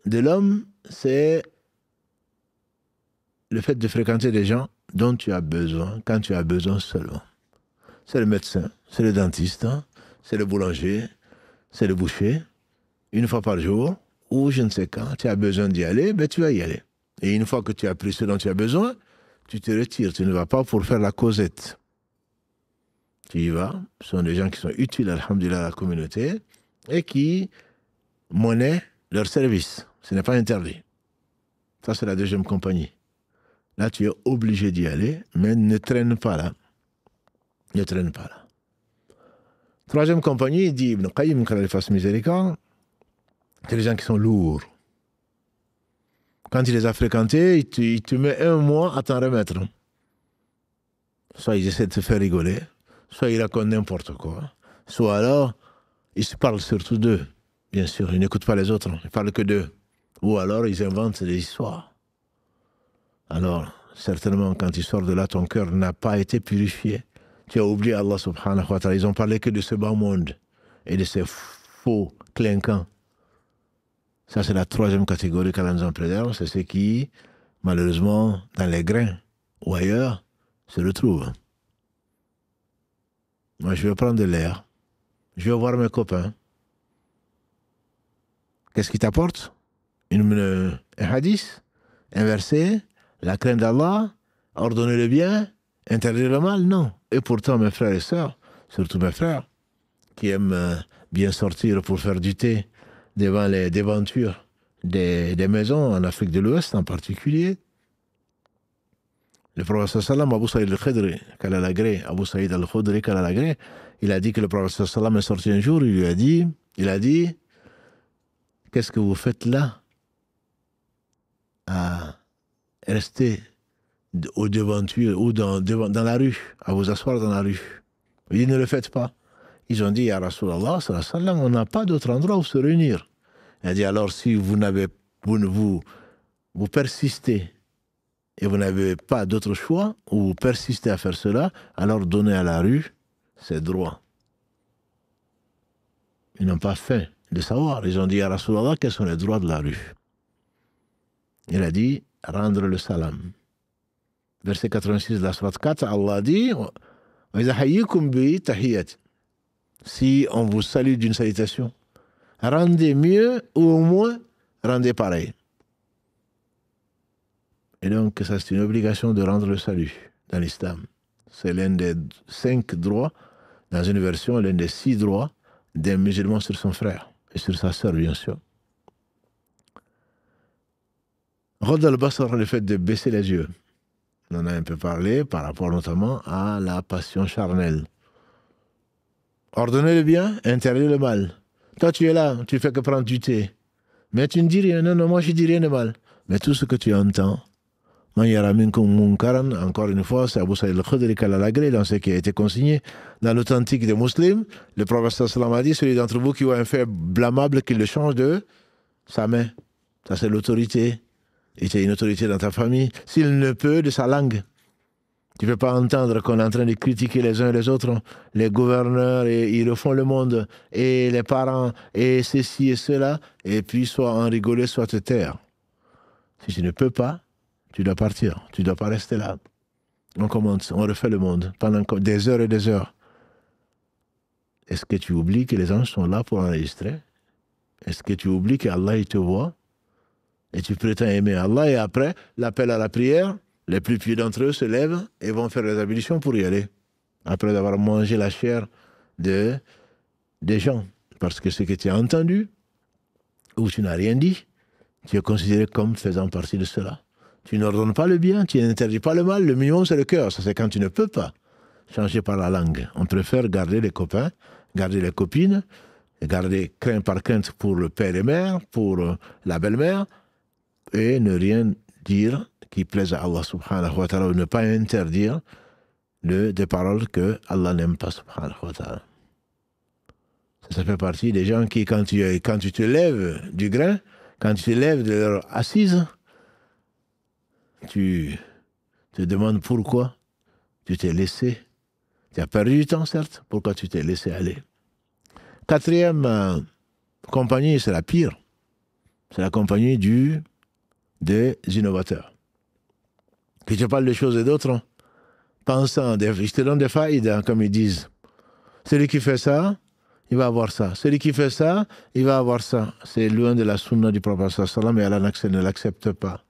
de l'homme, c'est le fait de fréquenter des gens dont tu as besoin, quand tu as besoin seulement. C'est le médecin, c'est le dentiste, c'est le boulanger, c'est le boucher, une fois par jour, ou je ne sais quand, tu as besoin d'y aller, ben tu vas y aller. Et une fois que tu as pris ce dont tu as besoin, tu te retires, tu ne vas pas pour faire la causette. Tu y vas, ce sont des gens qui sont utiles, alhamdulillah, à la communauté, et qui monnaient leur service. Ce n'est pas interdit. Ça, c'est la deuxième compagnie. Là, tu es obligé d'y aller, mais ne traîne pas là. Ne traîne pas là. Troisième compagnie, il dit Ibn Qayyim, quand il fasse miséricorde, c'est les gens qui sont lourds. Quand il les a fréquentés, il te met un mois à t'en remettre. Soit ils essaient de te faire rigoler, soit ils racontent n'importe quoi, soit alors, ils se parlent surtout d'eux. Bien sûr, ils n'écoutent pas les autres, ils ne parlent que d'eux. Ou alors, ils inventent des histoires. Alors, certainement, quand tu sors de là, ton cœur n'a pas été purifié. Tu as oublié Allah subhanahu wa ta'ala. Ils ont parlé que de ce bas monde et de ces faux clinquants. Ça, c'est la troisième catégorie qu'Allah nous en préserve. C'est ceux qui, malheureusement, dans les grains ou ailleurs, se retrouvent. Moi, je vais prendre de l'air. Je vais voir mes copains. Qu'est-ce qui t'apporte? Un hadith, un verset, la crainte d'Allah, ordonner le bien, interdire le mal? Non. Et pourtant, mes frères et sœurs, surtout mes frères, qui aiment bien sortir pour faire du thé devant les devantures des maisons en Afrique de l'Ouest en particulier, le prophète sallam, Abu Saïd al-Khudri, Abu Saïd al-Khudri, il a dit que le prophète sallam est sorti un jour, il a dit, qu'est-ce que vous faites là à rester aux devantures ou dans la rue, à vous asseoir dans la rue? Il dit, ne le faites pas. Ils ont dit, ya Rasulallah, on n'a pas d'autre endroit où se réunir. Il a dit, alors si vous persistez et vous n'avez pas d'autre choix, ou vous persistez à faire cela, alors donnez à la rue ses droits. Ils n'ont pas faim de savoir. Ils ont dit, ya Rasulallah, quels sont les droits de la rue? Il a dit, rendre le salam. Verset 86 de la sourate 4, Allah dit, si on vous salue d'une salutation, rendez mieux ou au moins rendez pareil. Et donc, ça c'est une obligation de rendre le salut dans l'islam. C'est l'un des 5 droits, dans une version, l'un des 6 droits d'un musulman sur son frère et sur sa sœur, bien sûr. Radd al-Basar, le fait de baisser les yeux. On en a un peu parlé par rapport notamment à la passion charnelle. Ordonner le bien, interdire le mal. Toi, tu es là, tu fais que prendre du thé. Mais tu ne dis rien. Non, moi, je ne dis rien de mal. Mais tout ce que tu entends, Man yara minkum munkaran, encore une fois, c'est Abu Saïd al-Khudri qui l'a agréé dans ce qui a été consigné. Dans l'authentique des musulmans, le prophète sallam a dit, celui d'entre vous qui voit un fait blâmable, qu'il le change de sa main. Ça, c'est l'autorité. Et tu as une autorité dans ta famille. S'il ne peut, de sa langue. Tu ne peux pas entendre qu'on est en train de critiquer les uns et les autres, les gouverneurs, et ils refont le monde, et les parents, et ceci et cela, et puis soit en rigoler, soit te taire. Si tu ne peux pas, tu dois partir. Tu ne dois pas rester là. On commence, on refait le monde pendant des heures et des heures. Est-ce que tu oublies que les anges sont là pour enregistrer? Est-ce que tu oublies qu'Allah, il te voit? Et tu prétends aimer Allah, et après, l'appel à la prière, les plus pieux d'entre eux se lèvent et vont faire les ablutions pour y aller. Après avoir mangé la chair des gens. Parce que ce que tu as entendu, ou tu n'as rien dit, tu es considéré comme faisant partie de cela. Tu n'ordonnes pas le bien, tu n'interdis pas le mal, le minimum c'est le cœur. Ça c'est quand tu ne peux pas changer par la langue. On préfère garder les copains, garder les copines, garder crainte par crainte pour le père et mère, pour la belle-mère, et ne rien dire qui plaise à Allah subhanahu wa ta'ala, ou ne pas interdire des paroles que Allah n'aime pas subhanahu wa ta'ala. Ça fait partie des gens qui, quand tu te lèves du grain, quand tu te lèves de leur assise, tu te demandes pourquoi tu t'es laissé. Tu as perdu du temps, certes, pourquoi tu t'es laissé aller. Quatrième compagnie, c'est la pire. C'est la compagnie des innovateurs. Qui te parlent de choses et d'autres, pensant, je te donne des faïdas, comme ils disent. Celui qui fait ça, il va avoir ça. Celui qui fait ça, il va avoir ça. C'est loin de la sunna du prophète sallam, et Allah ne l'accepte pas.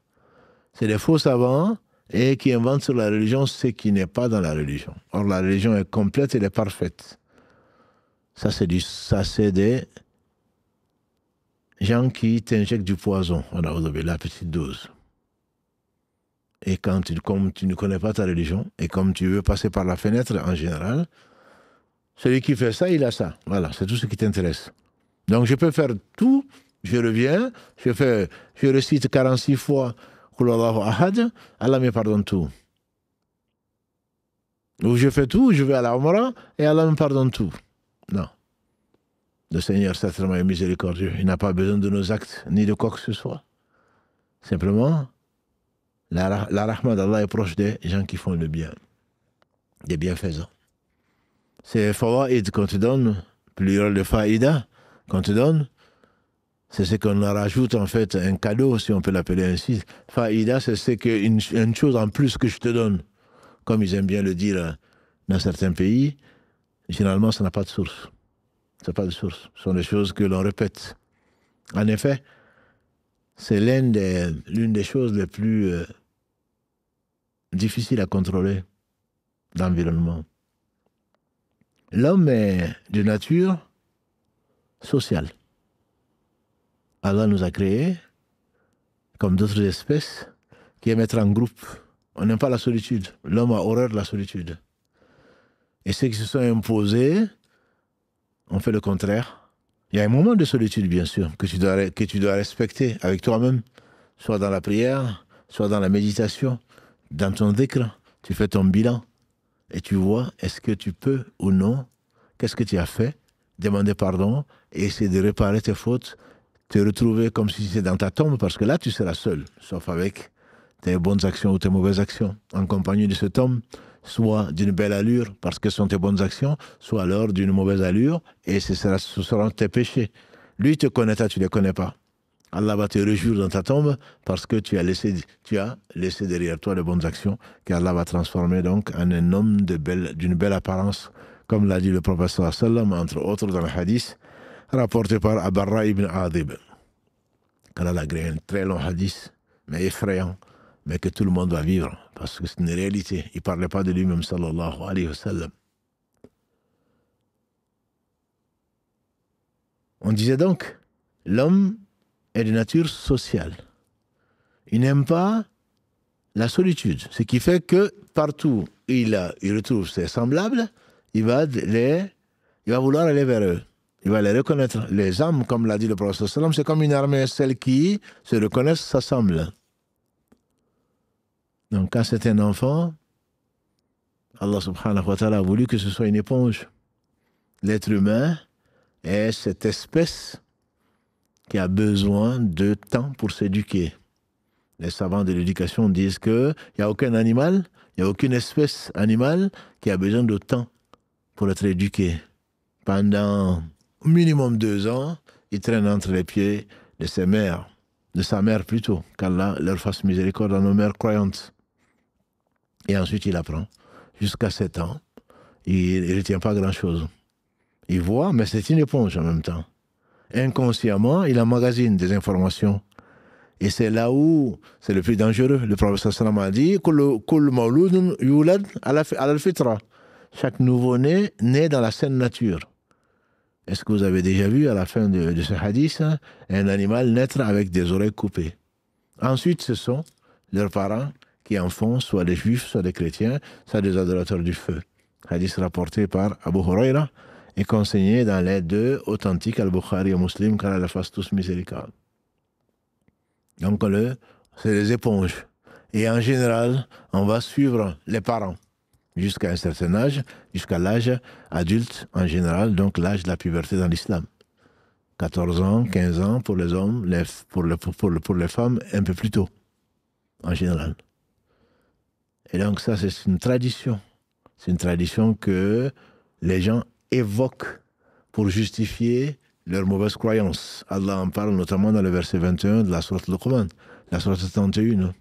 C'est des faux savants et qui inventent sur la religion ce qui n'est pas dans la religion. Or, la religion est complète, elle est parfaite. Ça, c'est des gens qui t'injectent du poison. On a la petite dose. Et comme tu ne connais pas ta religion, et comme tu veux passer par la fenêtre en général, celui qui fait ça, il a ça. Voilà, c'est tout ce qui t'intéresse. Donc je peux faire tout, je reviens, je récite 46 fois Qul Allahu Ahad, Allah me pardonne tout. Ou je fais tout, je vais à la Umrah, et Allah me pardonne tout. Non. Le Seigneur, certainement, est miséricordieux. Il n'a pas besoin de nos actes, ni de quoi que ce soit. Simplement, la rahma d'Allah est proche des gens qui font le bien, des bienfaisants. C'est fawaïd qu'on te donne, pluriel de faïda qu'on te donne, c'est ce qu'on rajoute en fait, un cadeau, si on peut l'appeler ainsi. Faïda, c'est une chose en plus que je te donne. Comme ils aiment bien le dire dans certains pays, généralement ça n'a pas de source. Ça n'a pas de source. Ce sont des choses que l'on répète. En effet, c'est l'une des choses les plus difficiles à contrôler dans l'environnement. L'homme est de nature sociale. Allah nous a créés, comme d'autres espèces, qui aiment être en groupe. On n'aime pas la solitude. L'homme a horreur de la solitude. Et ceux qui se sont imposés, on fait le contraire. Il y a un moment de solitude, bien sûr, que tu dois respecter avec toi-même, soit dans la prière, soit dans la méditation, dans ton dhikr, tu fais ton bilan. Et tu vois, est-ce que tu peux ou non, qu'est-ce que tu as fait, demander pardon et essayer de réparer tes fautes, te retrouver comme si c'était dans ta tombe, parce que là, tu seras seul, sauf avec tes bonnes actions ou tes mauvaises actions, en compagnie de cet homme, soit d'une belle allure, parce que ce sont tes bonnes actions, soit alors d'une mauvaise allure, et ce seront tes péchés. Lui te connaît, toi, tu ne le connais pas. Allah va te réjouir dans ta tombe parce que tu as laissé derrière toi de bonnes actions qu'Allah va transformer donc en un homme d'une belle apparence, comme l'a dit le prophète sallallahu alayhi wa sallam, entre autres dans le hadith rapporté par Abarra ibn Adib. Allah a agréé un très long hadith, mais effrayant, mais que tout le monde va vivre parce que c'est une réalité. Il ne parlait pas de lui-même sallallahu alayhi wa sallam. On disait donc, l'homme est de nature sociale. Il n'aime pas la solitude, ce qui fait que partout où il retrouve ses semblables, il va vouloir aller vers eux. Il va les reconnaître. Les âmes, comme l'a dit le prophète sallam, c'est comme une armée, celles qui se reconnaissent s'assemblent. Donc, quand c'est un enfant, Allah subhanahu wa ta'ala a voulu que ce soit une éponge. L'être humain est cette espèce qui a besoin de temps pour s'éduquer. Les savants de l'éducation disent qu'il n'y a aucun animal, il n'y a aucune espèce animale qui a besoin de temps pour être éduqué. Pendant au minimum 2 ans, il traîne entre les pieds de ses mères, de sa mère plutôt, qu'Allah leur fasse miséricorde à nos mères croyantes. Et ensuite, il apprend. Jusqu'à 7 ans, il ne retient pas grand-chose. Il voit, mais c'est une éponge en même temps. Inconsciemment, il emmagasine des informations. Et c'est là où c'est le plus dangereux. Le prophète sallam a dit Kul mawludun yulad ala al-fitra. Chaque nouveau-né naît dans la saine nature. Est-ce que vous avez déjà vu à la fin de ce hadith un animal naître avec des oreilles coupées? Ensuite, ce sont leurs parents qui en font, soit des juifs, soit des chrétiens, soit des adorateurs du feu. Hadith rapporté par Abu Huraira et consigné dans les 2 authentiques, Al-Bukhari et Muslim, qu'Allah les fasse tous miséricorde. Donc, c'est les éponges. Et en général, on va suivre les parents jusqu'à un certain âge, jusqu'à l'âge adulte en général, donc l'âge de la puberté dans l'islam. 14 ans, 15 ans pour les hommes, pour les femmes, un peu plus tôt, en général. Et donc ça, c'est une tradition. C'est une tradition que les gens évoquent pour justifier leurs mauvaises croyances. Allah en parle notamment dans le verset 21 de la sourate Luqman, la sourate 71.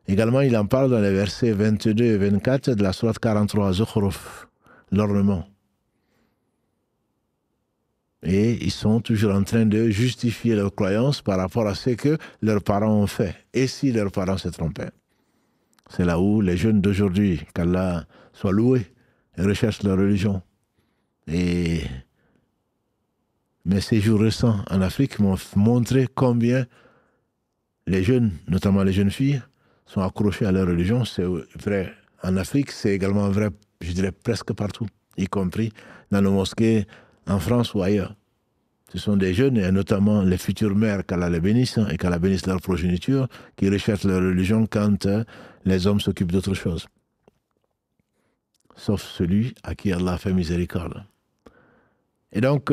Également, il en parle dans les versets 22 et 24 de la sourate 43, Zukhruf, l'ornement. Et ils sont toujours en train de justifier leurs croyances par rapport à ce que leurs parents ont fait. Et si leurs parents se trompaient? C'est là où les jeunes d'aujourd'hui, qu'Allah soit loué, recherchent leur religion. Et mes séjours récents en Afrique m'ont montré combien les jeunes, notamment les jeunes filles, sont accrochés à leur religion. C'est vrai en Afrique, c'est également vrai, je dirais, presque partout, y compris dans nos mosquées en France ou ailleurs. Ce sont des jeunes, et notamment les futures mères, qu'Allah les bénisse, et qu'Allah bénisse leur progéniture, qui recherchent leur religion quand les hommes s'occupent d'autre chose. Sauf celui à qui Allah fait miséricorde. Et donc,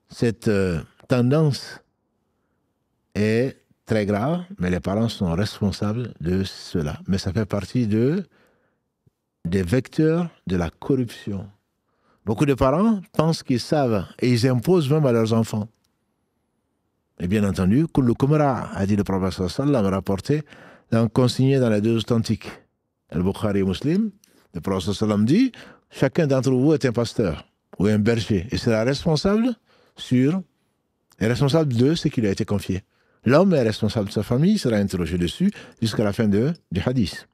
cette tendance est très grave, mais les parents sont responsables de cela. Mais ça fait partie des vecteurs de la corruption. Beaucoup de parents pensent qu'ils savent et ils imposent même à leurs enfants. Et bien entendu, Kullukum ra', a dit le prophète sallam, rapporté, consigné dans les 2 authentiques, Al-Bukhari et Muslim. Le prophète sallam dit chacun d'entre vous est un pasteur ou un berger et sera responsable de ce qui lui a été confié. L'homme est responsable de sa famille, il sera interrogé dessus jusqu'à la fin du hadith.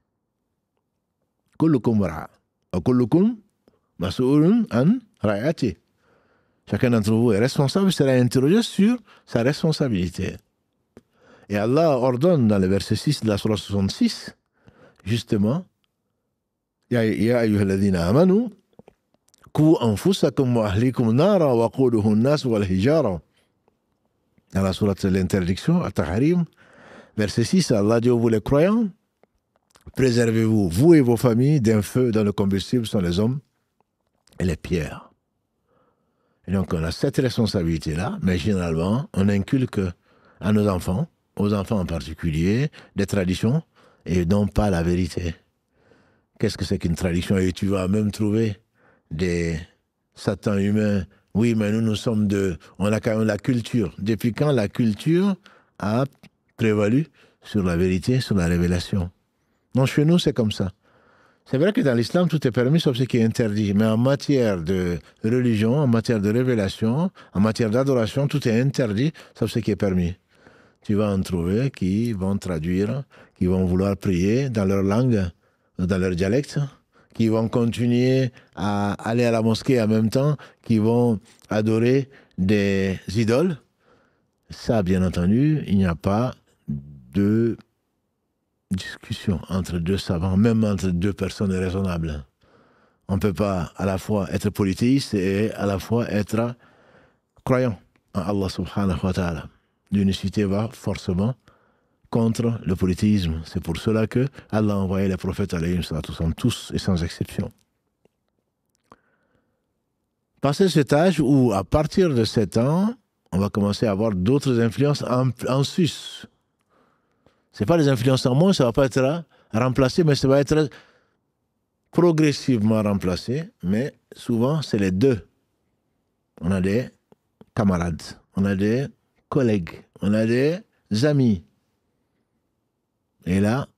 Kullukum ra', wa kullukum mas'oulun an ra'ati. Chacun d'entre vous est responsable, sera interrogé sur sa responsabilité. Et Allah ordonne dans le verset 6 de la sourate 66, justement, Ya ayyuhalladhina amanu, Qu anfusakum wa ahlikum nara wa quduhu an-nas wal hijara. Dans la sourate de l'interdiction, At-Tahrim, verset 6, Allah dit, vous les croyants, préservez-vous, vous et vos familles, d'un feu dont le combustible sont les hommes et les pierres. Et donc, on a cette responsabilité-là, mais généralement, on inculque à nos enfants, aux enfants en particulier, des traditions et non pas la vérité. Qu'est-ce que c'est qu'une tradition? Et tu vas même trouver des satans humains. Oui, mais nous sommes on a quand même la culture. Depuis quand la culture a prévalu sur la vérité, sur la révélation? Non, chez nous, c'est comme ça. C'est vrai que dans l'islam, tout est permis sauf ce qui est interdit. Mais en matière de religion, en matière de révélation, en matière d'adoration, tout est interdit sauf ce qui est permis. Tu vas en trouver qui vont traduire, qui vont vouloir prier dans leur langue, dans leur dialecte, qui vont continuer à aller à la mosquée en même temps, qui vont adorer des idoles. Ça, bien entendu, il n'y a pas de discussion entre 2 savants, même entre 2 personnes raisonnables. On ne peut pas à la fois être polythéiste et à la fois être croyant en Allah subhanahu wa ta'ala. L'unicité va forcément contre le polythéisme. C'est pour cela que Allah a envoyé les prophètes, tous et sans exception. Passé cet âge où, à partir de 7 ans, on va commencer à avoir d'autres influences en sus. Ce n'est pas des influences en moins, ça ne va pas être remplacé, mais ça va être progressivement remplacé. Mais souvent, c'est les deux. On a des camarades, on a des collègues, on a des amis. Et là,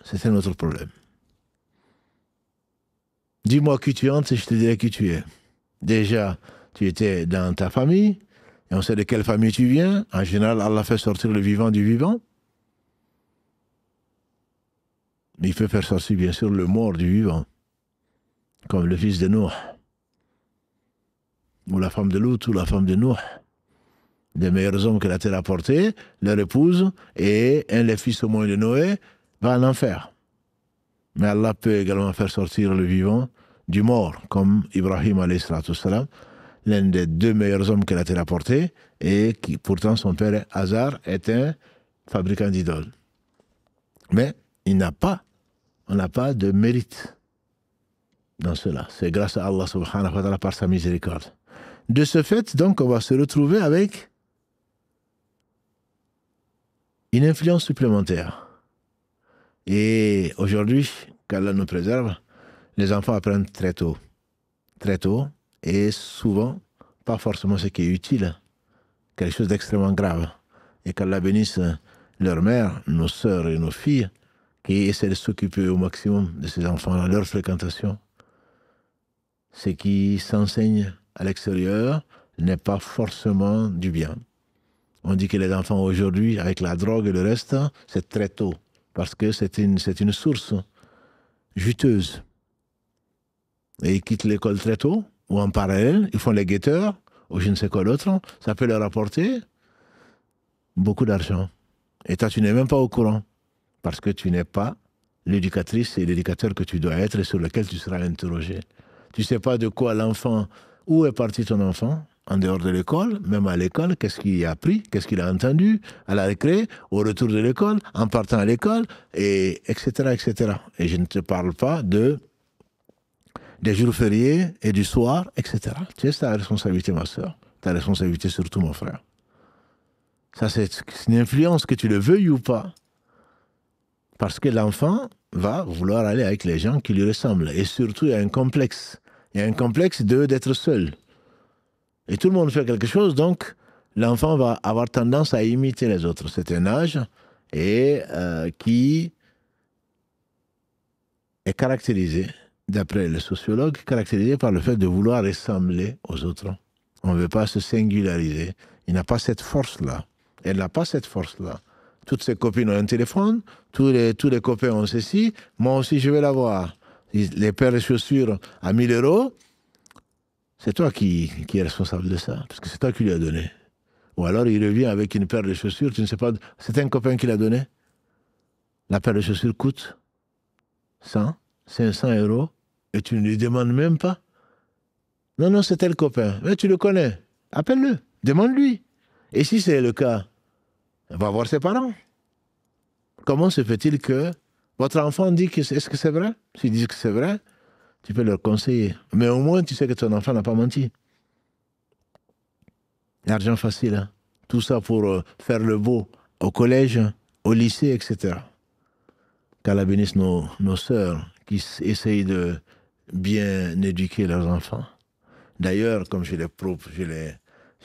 c'est un autre problème. Dis-moi qui tu entres et je te dirai qui tu es. Déjà, tu étais dans ta famille, et on sait de quelle famille tu viens. En général, Allah fait sortir le vivant du vivant. Mais il peut faire sortir, bien sûr, le mort du vivant. Comme le fils de Noé. Ou la femme de Lut, ou la femme de Noé. Les meilleurs hommes que la terre a portés, leur épouse, et un des fils au moins de Noé, va en enfer. Mais Allah peut également faire sortir le vivant du mort, comme Ibrahim alayhi salatu wassalam, l'un des 2 meilleurs hommes que la terre a portés, et qui, pourtant, son père Hazar est un fabricant d'idoles. Mais on n'a pas de mérite dans cela. C'est grâce à Allah subhanahu wa ta'ala par sa miséricorde. De ce fait, donc, on va se retrouver avec une influence supplémentaire. Et aujourd'hui, qu'Allah nous préserve, les enfants apprennent très tôt, et souvent, pas forcément ce qui est utile, quelque chose d'extrêmement grave. Et qu'Allah bénisse leurs mères, nos sœurs et nos filles, qui essaient de s'occuper au maximum de ces enfants, leur fréquentation. Ce qui s'enseigne à l'extérieur n'est pas forcément du bien. On dit que les enfants aujourd'hui, avec la drogue et le reste, c'est très tôt, parce que c'est une source juteuse. Et ils quittent l'école très tôt, ou en parallèle, ils font les guetteurs, ou je ne sais quoi d'autre, ça peut leur apporter beaucoup d'argent. Et toi, tu n'es même pas au courant, parce que tu n'es pas l'éducatrice et l'éducateur que tu dois être et sur lequel tu seras interrogé. Tu ne sais pas de quoi l'enfant, où est parti ton enfant, en dehors de l'école, même à l'école, qu'est-ce qu'il a appris, qu'est-ce qu'il a entendu, à la récré, au retour de l'école, en partant à l'école, et etc., etc. Et je ne te parle pas des jours fériés et du soir, etc. Tu sais, ta responsabilité, ma soeur. Ta responsabilité, surtout, mon frère. Ça, c'est une influence, que tu le veuilles ou pas. Parce que l'enfant va vouloir aller avec les gens qui lui ressemblent. Et surtout, il y a un complexe. Il y a un complexe d'être seul. Et tout le monde fait quelque chose, donc l'enfant va avoir tendance à imiter les autres. C'est un âge qui est caractérisé, d'après les sociologues, caractérisé par le fait de vouloir ressembler aux autres. On ne veut pas se singulariser. Il n'a pas cette force-là. Elle n'a pas cette force-là. Toutes ses copines ont un téléphone, tous les copains ont ceci, moi aussi je vais l'avoir. Les paires de chaussures à 1 000 €, c'est toi qui es responsable de ça, parce que c'est toi qui lui as donné. Ou alors il revient avec une paire de chaussures, tu ne sais pas, c'est un copain qui l'a donné. La paire de chaussures coûte 100, 500 €, et tu ne lui demandes même pas. Non, non, c'est tel copain. Mais tu le connais. Appelle-le, demande-lui. Et si c'est le cas, va voir ses parents. Comment se fait-il que votre enfant dit que est-ce que c'est vrai? S'ils disent que c'est vrai, tu peux leur conseiller. Mais au moins, tu sais que ton enfant n'a pas menti. L'argent facile, hein? Tout ça pour faire le beau au collège, au lycée, etc. Qu'Allah bénisse nos sœurs qui essayent de bien éduquer leurs enfants. D'ailleurs, comme j'ai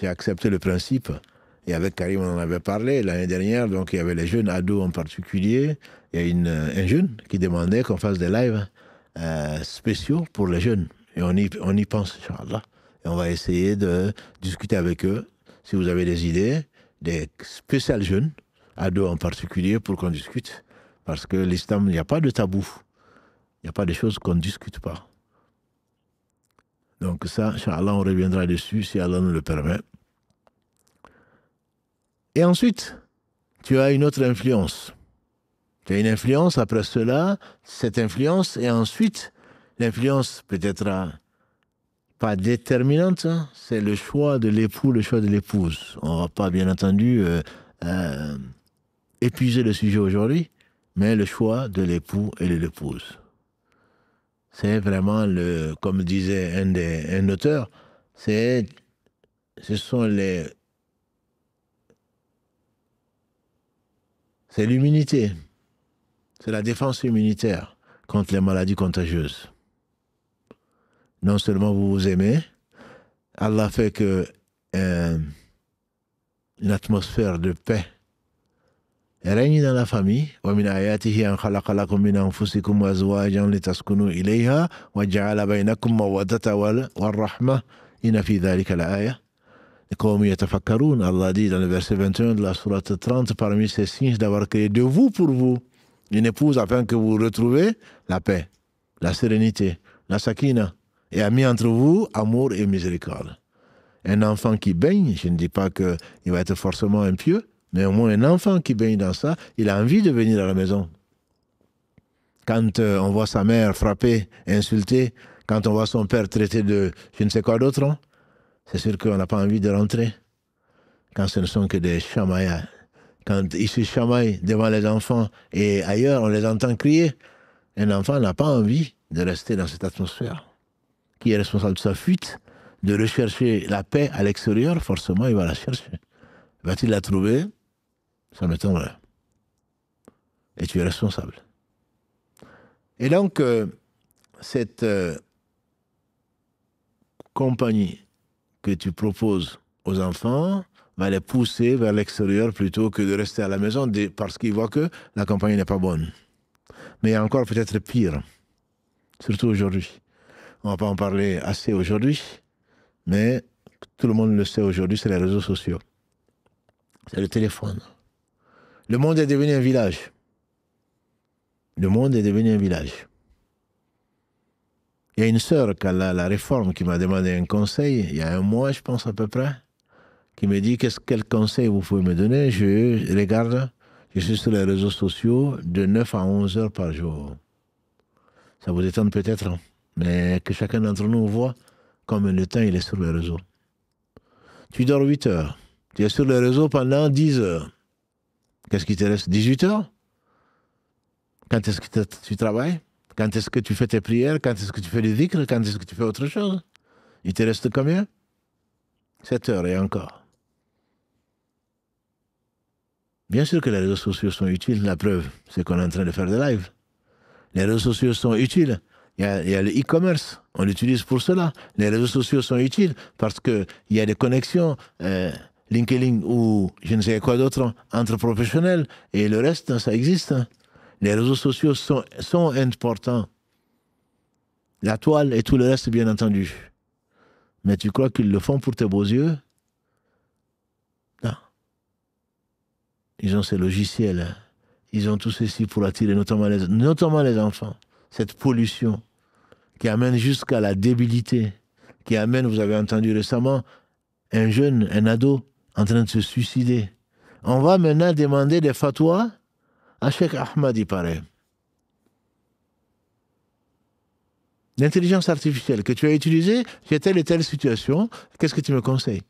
accepté le principe, et avec Karim, on en avait parlé l'année dernière, donc il y avait les jeunes ados en particulier. Il y a un jeune qui demandait qu'on fasse des lives spéciaux pour les jeunes. Et on y pense, Inch'Allah. Et on va essayer de discuter avec eux, si vous avez des idées, des spéciales jeunes, ados en particulier, pour qu'on discute. Parce que l'islam, il n'y a pas de tabou. Il n'y a pas de choses qu'on ne discute pas. Donc ça, Inch'Allah, on reviendra dessus, si Allah nous le permet. Et ensuite, tu as une autre influence. Tu as une influence, après cela, cette influence, et ensuite, l'influence peut-être pas déterminante, hein, c'est le choix de l'époux, le choix de l'épouse. On ne va pas, bien entendu, épuiser le sujet aujourd'hui, mais le choix de l'époux et de l'épouse. C'est vraiment, comme disait un auteur, ce sont c'est l'immunité, c'est la défense immunitaire contre les maladies contagieuses. Non seulement vous vous aimez, Allah fait que une atmosphère de paix règne dans la famille. وَمِنْ آيَاتِهِ أَنْ خَلَقَ لَكُم مِّنْ أَنفُسِكُمْ أَزْوَاجًا لِتَسْكُنُوا إِلَيْهَا وَجَعَلَ بَيْنَكُم مَّوَدَّةً وَالرَّحْمَةً إِنَّ فِي ذَلِكَ لَآيَةً لِقَوْمٍ يَتَفَكَّرُونَ. Allah dit dans le verset 21 de la sourate 30, parmi ces signes d'avoir créé de vous pour vous une épouse afin que vous retrouviez la paix, la sérénité, la sakina, et a mis entre vous amour et miséricorde. Un enfant qui baigne, je ne dis pas qu'il va être forcément impieux, mais au moins un enfant qui baigne dans ça, il a envie de venir à la maison. Quand on voit sa mère frappée, insultée, quand on voit son père traité de je ne sais quoi d'autre, hein, c'est sûr qu'on n'a pas envie de rentrer. Quand ce ne sont que des chamailles, quand ils se chamaillent devant les enfants et ailleurs, on les entend crier, un enfant n'a pas envie de rester dans cette atmosphère. Qui est responsable de sa fuite, de rechercher la paix à l'extérieur, forcément il va la chercher. Va-t-il la trouver? Ça m'étonnerait. Et tu es responsable. Et donc, cette compagnie que tu proposes aux enfants va les pousser vers l'extérieur plutôt que de rester à la maison parce qu'ils voient que la compagnie n'est pas bonne. Mais il y a encore peut-être pire, surtout aujourd'hui. On ne va pas en parler assez aujourd'hui, mais tout le monde le sait aujourd'hui, c'est les réseaux sociaux. C'est le téléphone. Le monde est devenu un village. Le monde est devenu un village. Il y a une sœur qui a la réforme qui m'a demandé un conseil, il y a un mois, je pense à peu près, qui me dit quel conseil vous pouvez me donner. Je regarde, je suis sur les réseaux sociaux de 9 à 11 heures par jour. Ça vous étonne peut-être, hein, mais que chacun d'entre nous voit combien de temps il est sur les réseaux. Tu dors 8 heures, tu es sur les réseaux pendant 10 heures. Qu'est-ce qui te reste? 18 heures? Quand est-ce que tu travailles? Quand est-ce que tu fais tes prières? Quand est-ce que tu fais des dhikr? Quand est-ce que tu fais autre chose? Il te reste combien? 7 heures et encore. Bien sûr que les réseaux sociaux sont utiles. La preuve, c'est qu'on est en train de faire des lives. Les réseaux sociaux sont utiles. Il y a le e-commerce. On l'utilise pour cela. Les réseaux sociaux sont utiles parce qu'il y a des connexions, LinkedIn ou je ne sais quoi d'autre, entre professionnels. Et le reste, ça existe. Les réseaux sociaux sont importants. La toile et tout le reste, bien entendu. Mais tu crois qu'ils le font pour tes beaux yeux? Non. Ils ont ces logiciels. Ils ont tout ceci pour attirer notamment les enfants. Cette pollution qui amène jusqu'à la débilité, qui amène, vous avez entendu récemment, un jeune, un ado, en train de se suicider. On va maintenant demander des fatwas à Cheikh Ahmad, il paraît. L'intelligence artificielle que tu as utilisée, j'ai telle et telle situation, qu'est-ce que tu me conseilles?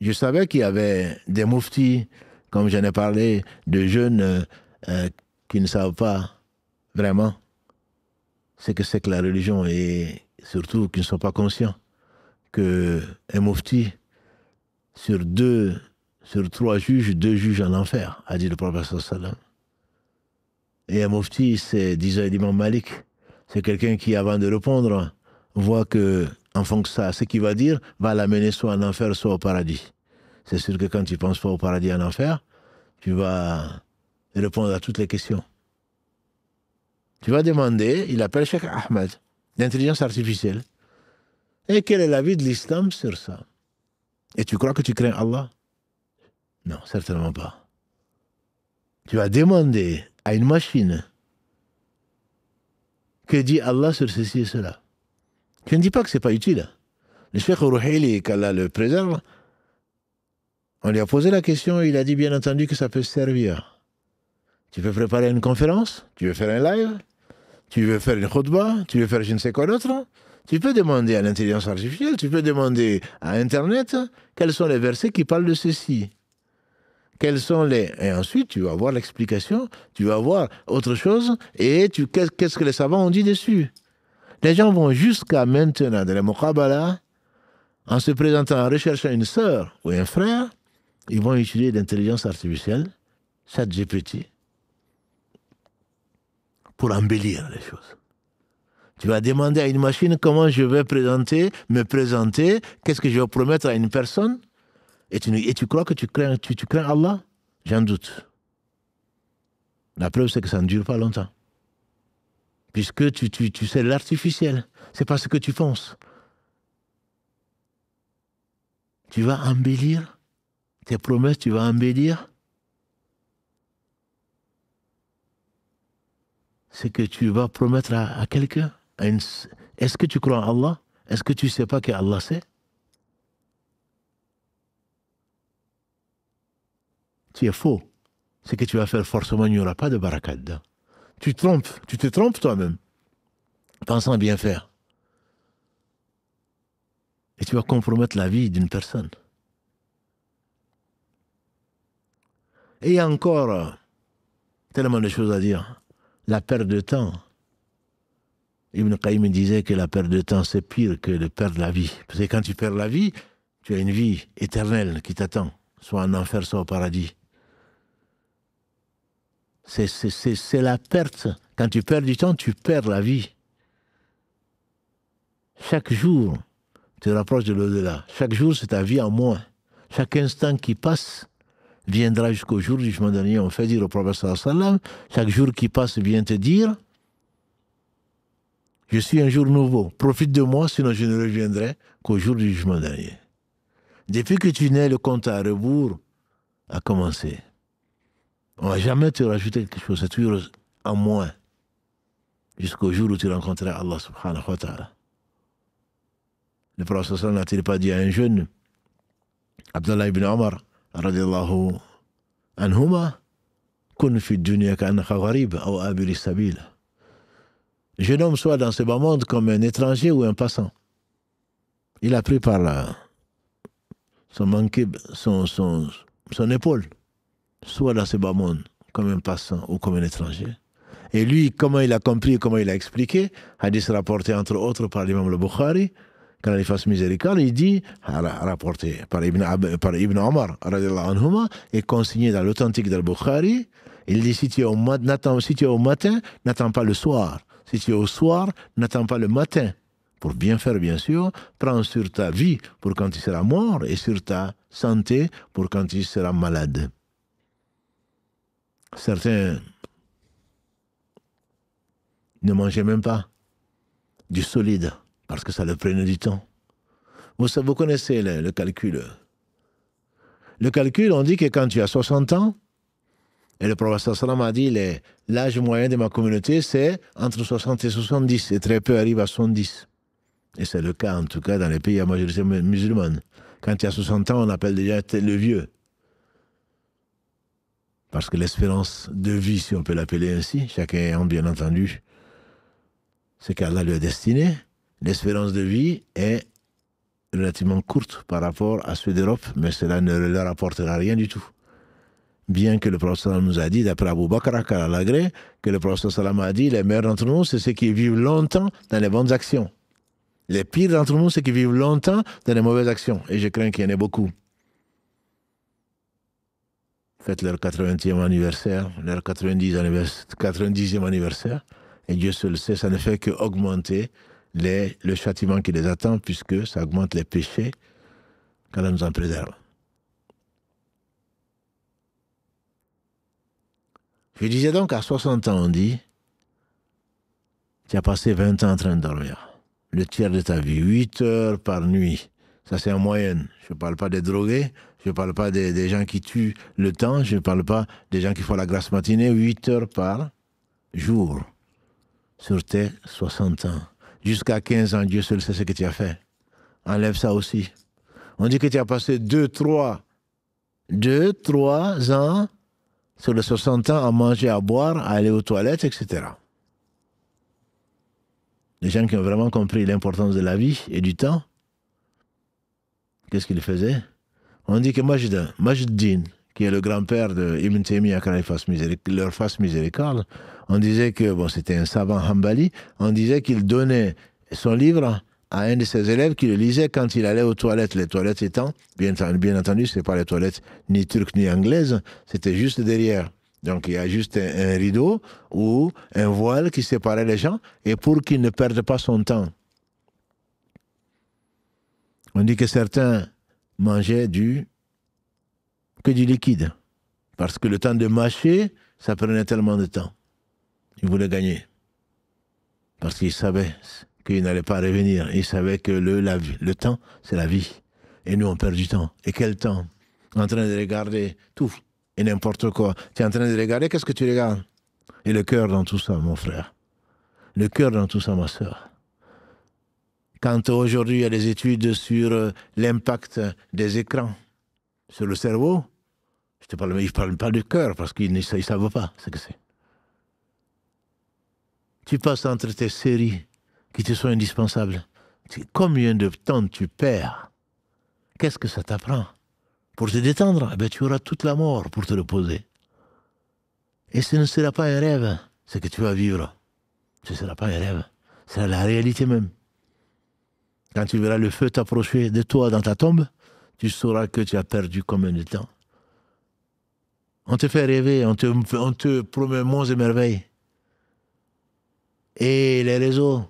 Je savais qu'il y avait des mouftis, comme j'en ai parlé, de jeunes qui ne savent pas vraiment ce que c'est que la religion et surtout qui ne sont pas conscients qu'un moufti, sur 3 juges, 2 juges en enfer, a dit le prophète sallam. Et un moufti, c'est, disait l'imam Malik, c'est quelqu'un qui, avant de répondre, voit que, en fonction de ce qu'il va dire, va l'amener soit en enfer, soit au paradis. C'est sûr que quand tu penses pas au paradis et en enfer, tu vas répondre à toutes les questions. Tu vas demander, il appelle Cheikh Ahmed, l'intelligence artificielle. Et quel est l'avis de l'islam sur ça? Et tu crois que tu crains Allah? Non, certainement pas. Tu vas demander à une machine que dit Allah sur ceci et cela. Je ne dis pas que ce n'est pas utile. Le Cheikh Rouhaili, qu'Allah le préserve, on lui a posé la question, il a dit bien entendu que ça peut servir. Tu veux préparer une conférence, tu veux faire un live, tu veux faire une khutbah, tu veux faire je ne sais quoi d'autre, tu peux demander à l'intelligence artificielle, tu peux demander à Internet quels sont les versets qui parlent de ceci. Quels sont les... Et ensuite, tu vas voir l'explication, tu vas voir autre chose, et qu'est-ce que les savants ont dit dessus. Les gens vont jusqu'à maintenant, dans les Muqabala, en se présentant, en recherchant une sœur ou un frère, ils vont utiliser l'intelligence artificielle, ChatGPT, pour embellir les choses. Tu vas demander à une machine comment je vais me présenter, qu'est-ce que je vais promettre à une personne, et tu crois que tu crains Allah? J'en doute. La preuve, c'est que ça ne dure pas longtemps. Puisque tu sais l'artificiel. C'est pas ce que tu penses. Tu vas embellir tes promesses, tu vas embellir ce que tu vas promettre à quelqu'un. Est-ce que tu crois en Allah? Est-ce que tu ne sais pas que Allah sait? Tu es faux. Ce que tu vas faire, forcément, il n'y aura pas de baraka dedans. Tu te trompes toi-même, pensant bien faire. Et tu vas compromettre la vie d'une personne. Et il y a encore tellement de choses à dire. La perte de temps. Ibn Qayyim disait que la perte de temps, c'est pire que de perdre la vie. Parce que quand tu perds la vie, tu as une vie éternelle qui t'attend, soit en enfer, soit au paradis. C'est la perte. Quand tu perds du temps, tu perds la vie. Chaque jour, tu te rapproches de l'au-delà. Chaque jour, c'est ta vie en moins. Chaque instant qui passe viendra jusqu'au jour du jugement dernier. On fait dire au prophète sallallahu alayhi wa sallam, chaque jour qui passe vient te dire, je suis un jour nouveau. Profite de moi, sinon je ne reviendrai qu'au jour du jugement dernier. Depuis que tu nais, le compte à rebours a commencé. On ne va jamais te rajouter quelque chose, c'est toujours en moins. Jusqu'au jour où tu rencontreras Allah subhanahu wa ta'ala. Le prophète sallallahu n'a-t-il pas dit à un jeune, Abdallah ibn Omar, radiallahu anhuma, kun fi dunya ka'annaka gharib aw abiri sabil. Le jeune homme soit dans ce bas monde comme un étranger ou un passant. Il a pris par son épaule, soit dans ce bas monde comme un passant ou comme un étranger. Et lui, comment il a compris, comment il a expliqué, hadith rapporté entre autres par l'imam al-Bukhari, quand il fasse miséricorde, il dit, rapporté par Ibn Omar, anhuma, et consigné dans l'authentique d'al-Bukhari, il dit, si tu es au matin, n'attends pas le soir. Si tu es au soir, n'attends pas le matin. Pour bien faire, bien sûr, prends sur ta vie pour quand tu seras mort et sur ta santé pour quand tu seras malade. Certains ne mangeaient même pas du solide parce que ça leur prenait du temps. Vous connaissez le calcul. Le calcul, on dit que quand tu as 60 ans, et le prophète sallam a dit l'âge moyen de ma communauté, c'est entre 60 et 70, et très peu arrivent à 70. Et c'est le cas, en tout cas, dans les pays à majorité musulmane. Quand tu as 60 ans, on appelle déjà le vieux. Parce que l'espérance de vie, si on peut l'appeler ainsi, chacun ayant bien entendu ce qu'Allah lui a destiné, l'espérance de vie est relativement courte par rapport à ceux d'Europe, mais cela ne leur apportera rien du tout. Bien que le prophète nous a dit, d'après Abu Bakr al-Agré, que le prophète a dit, les meilleurs d'entre nous, c'est ceux qui vivent longtemps dans les bonnes actions. Les pires d'entre nous, c'est ceux qui vivent longtemps dans les mauvaises actions. Et je crains qu'il y en ait beaucoup. Faites leur 80e anniversaire, leur 90e anniversaire, et Dieu seul sait, ça ne fait qu'augmenter le châtiment qui les attend, puisque ça augmente les péchés, qu'Allah nous en préserve. Je disais donc, à 60 ans, on dit, tu as passé 20 ans en train de dormir. Le tiers de ta vie, 8 heures par nuit. Ça, c'est en moyenne. Je ne parle pas des drogués, je ne parle pas des gens qui tuent le temps, je ne parle pas des gens qui font la grasse matinée, 8 heures par jour. Sur tes 60 ans. Jusqu'à 15 ans, Dieu seul sait ce que tu as fait. Enlève ça aussi. On dit que tu as passé 2-3 ans sur les 60 ans à manger, à boire, à aller aux toilettes, etc. Les gens qui ont vraiment compris l'importance de la vie et du temps, qu'est-ce qu'ils faisaient? On dit que Majduddin, qui est le grand-père d'Ibn Taymiyyah, leur fasse miséricorde, on disait que, bon, c'était un savant Hanbali, on disait qu'il donnait son livre à un de ses élèves qui le lisait quand il allait aux toilettes. Les toilettes étant, bien entendu, ce n'est pas les toilettes ni turques ni anglaises, c'était juste derrière. Donc il y a juste un rideau ou un voile qui séparait les gens, et pour qu'il ne perde pas son temps. On dit que certains mangeaient que du liquide, parce que le temps de mâcher, ça prenait tellement de temps. Ils voulaient gagner, parce qu'ils savaient qu'il n'allait pas revenir. Ils savaient que le temps, c'est la vie. Et nous, on perd du temps. Et quel temps? En train de regarder tout et n'importe quoi. Tu es en train de regarder, qu'est-ce que tu regardes? Et le cœur dans tout ça, mon frère. Le cœur dans tout ça, ma soeur. Quand aujourd'hui, il y a des études sur l'impact des écrans sur le cerveau, ils ne parlent pas du cœur parce qu'ils ne savent pas ce que c'est. Tu passes entre tes séries qui te sont indispensables. Combien de temps tu perds? Qu'est-ce que ça t'apprend? Pour te détendre, eh bien, tu auras toute la mort pour te reposer. Et ce ne sera pas un rêve, ce que tu vas vivre. Ce ne sera pas un rêve. Ce sera la réalité même. Quand tu verras le feu t'approcher de toi dans ta tombe, tu sauras que tu as perdu combien de temps. On te fait rêver, on te promet monts et merveilles. Et les réseaux,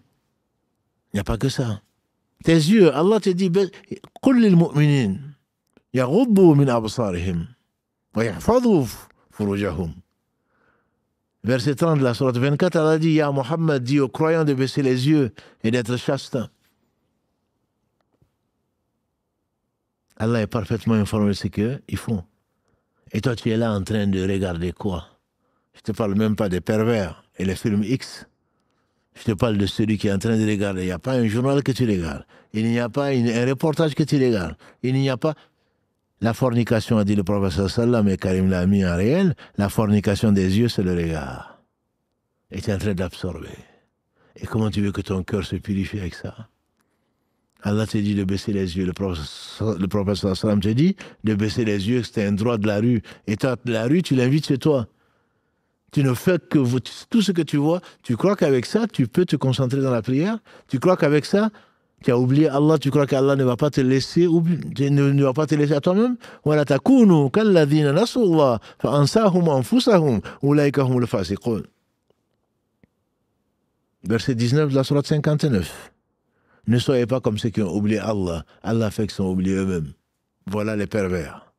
il n'y a pas que ça. Tes yeux, Allah te dit, قل للمؤمنين يغضوا من أبصارهم ويحفظوا فروجهم. Verset 30 de la sourate 24, Allah dit, Ya Muhammad dit aux croyants de baisser les yeux et d'être chaste. Allah est parfaitement informé de ce qu'ils font. Et toi, tu es là en train de regarder quoi? Je ne te parle même pas des pervers et les films X. Je te parle de celui qui est en train de regarder. Il n'y a pas un journal que tu regardes. Il n'y a pas un reportage que tu regardes. Il n'y a pas... La fornication, a dit le prophète sallam, et Karim l'a mis en réel, la fornication des yeux, c'est le regard. Et tu es en train d'absorber. Et comment tu veux que ton cœur se purifie avec ça? Allah te dit de baisser les yeux. Le prophète sallam te dit de baisser les yeux, c'était un droit de la rue. Et toi, de la rue, tu l'invites chez toi. Tu ne fais que tout ce que tu vois. Tu crois qu'avec ça, tu peux te concentrer dans la prière? Tu crois qu'avec ça, tu as oublié Allah? Tu crois qu'Allah ne va pas te laisser ne va pas te laisser à toi-même? Voilà, takunu kalladhina nasullah fa ansahum anfusahum ulaika humul fasiqun. Verset 19 de la sourate 59. Ne soyez pas comme ceux qui ont oublié Allah. Allah fait qu'ils sont oubliés eux-mêmes. Voilà les pervers.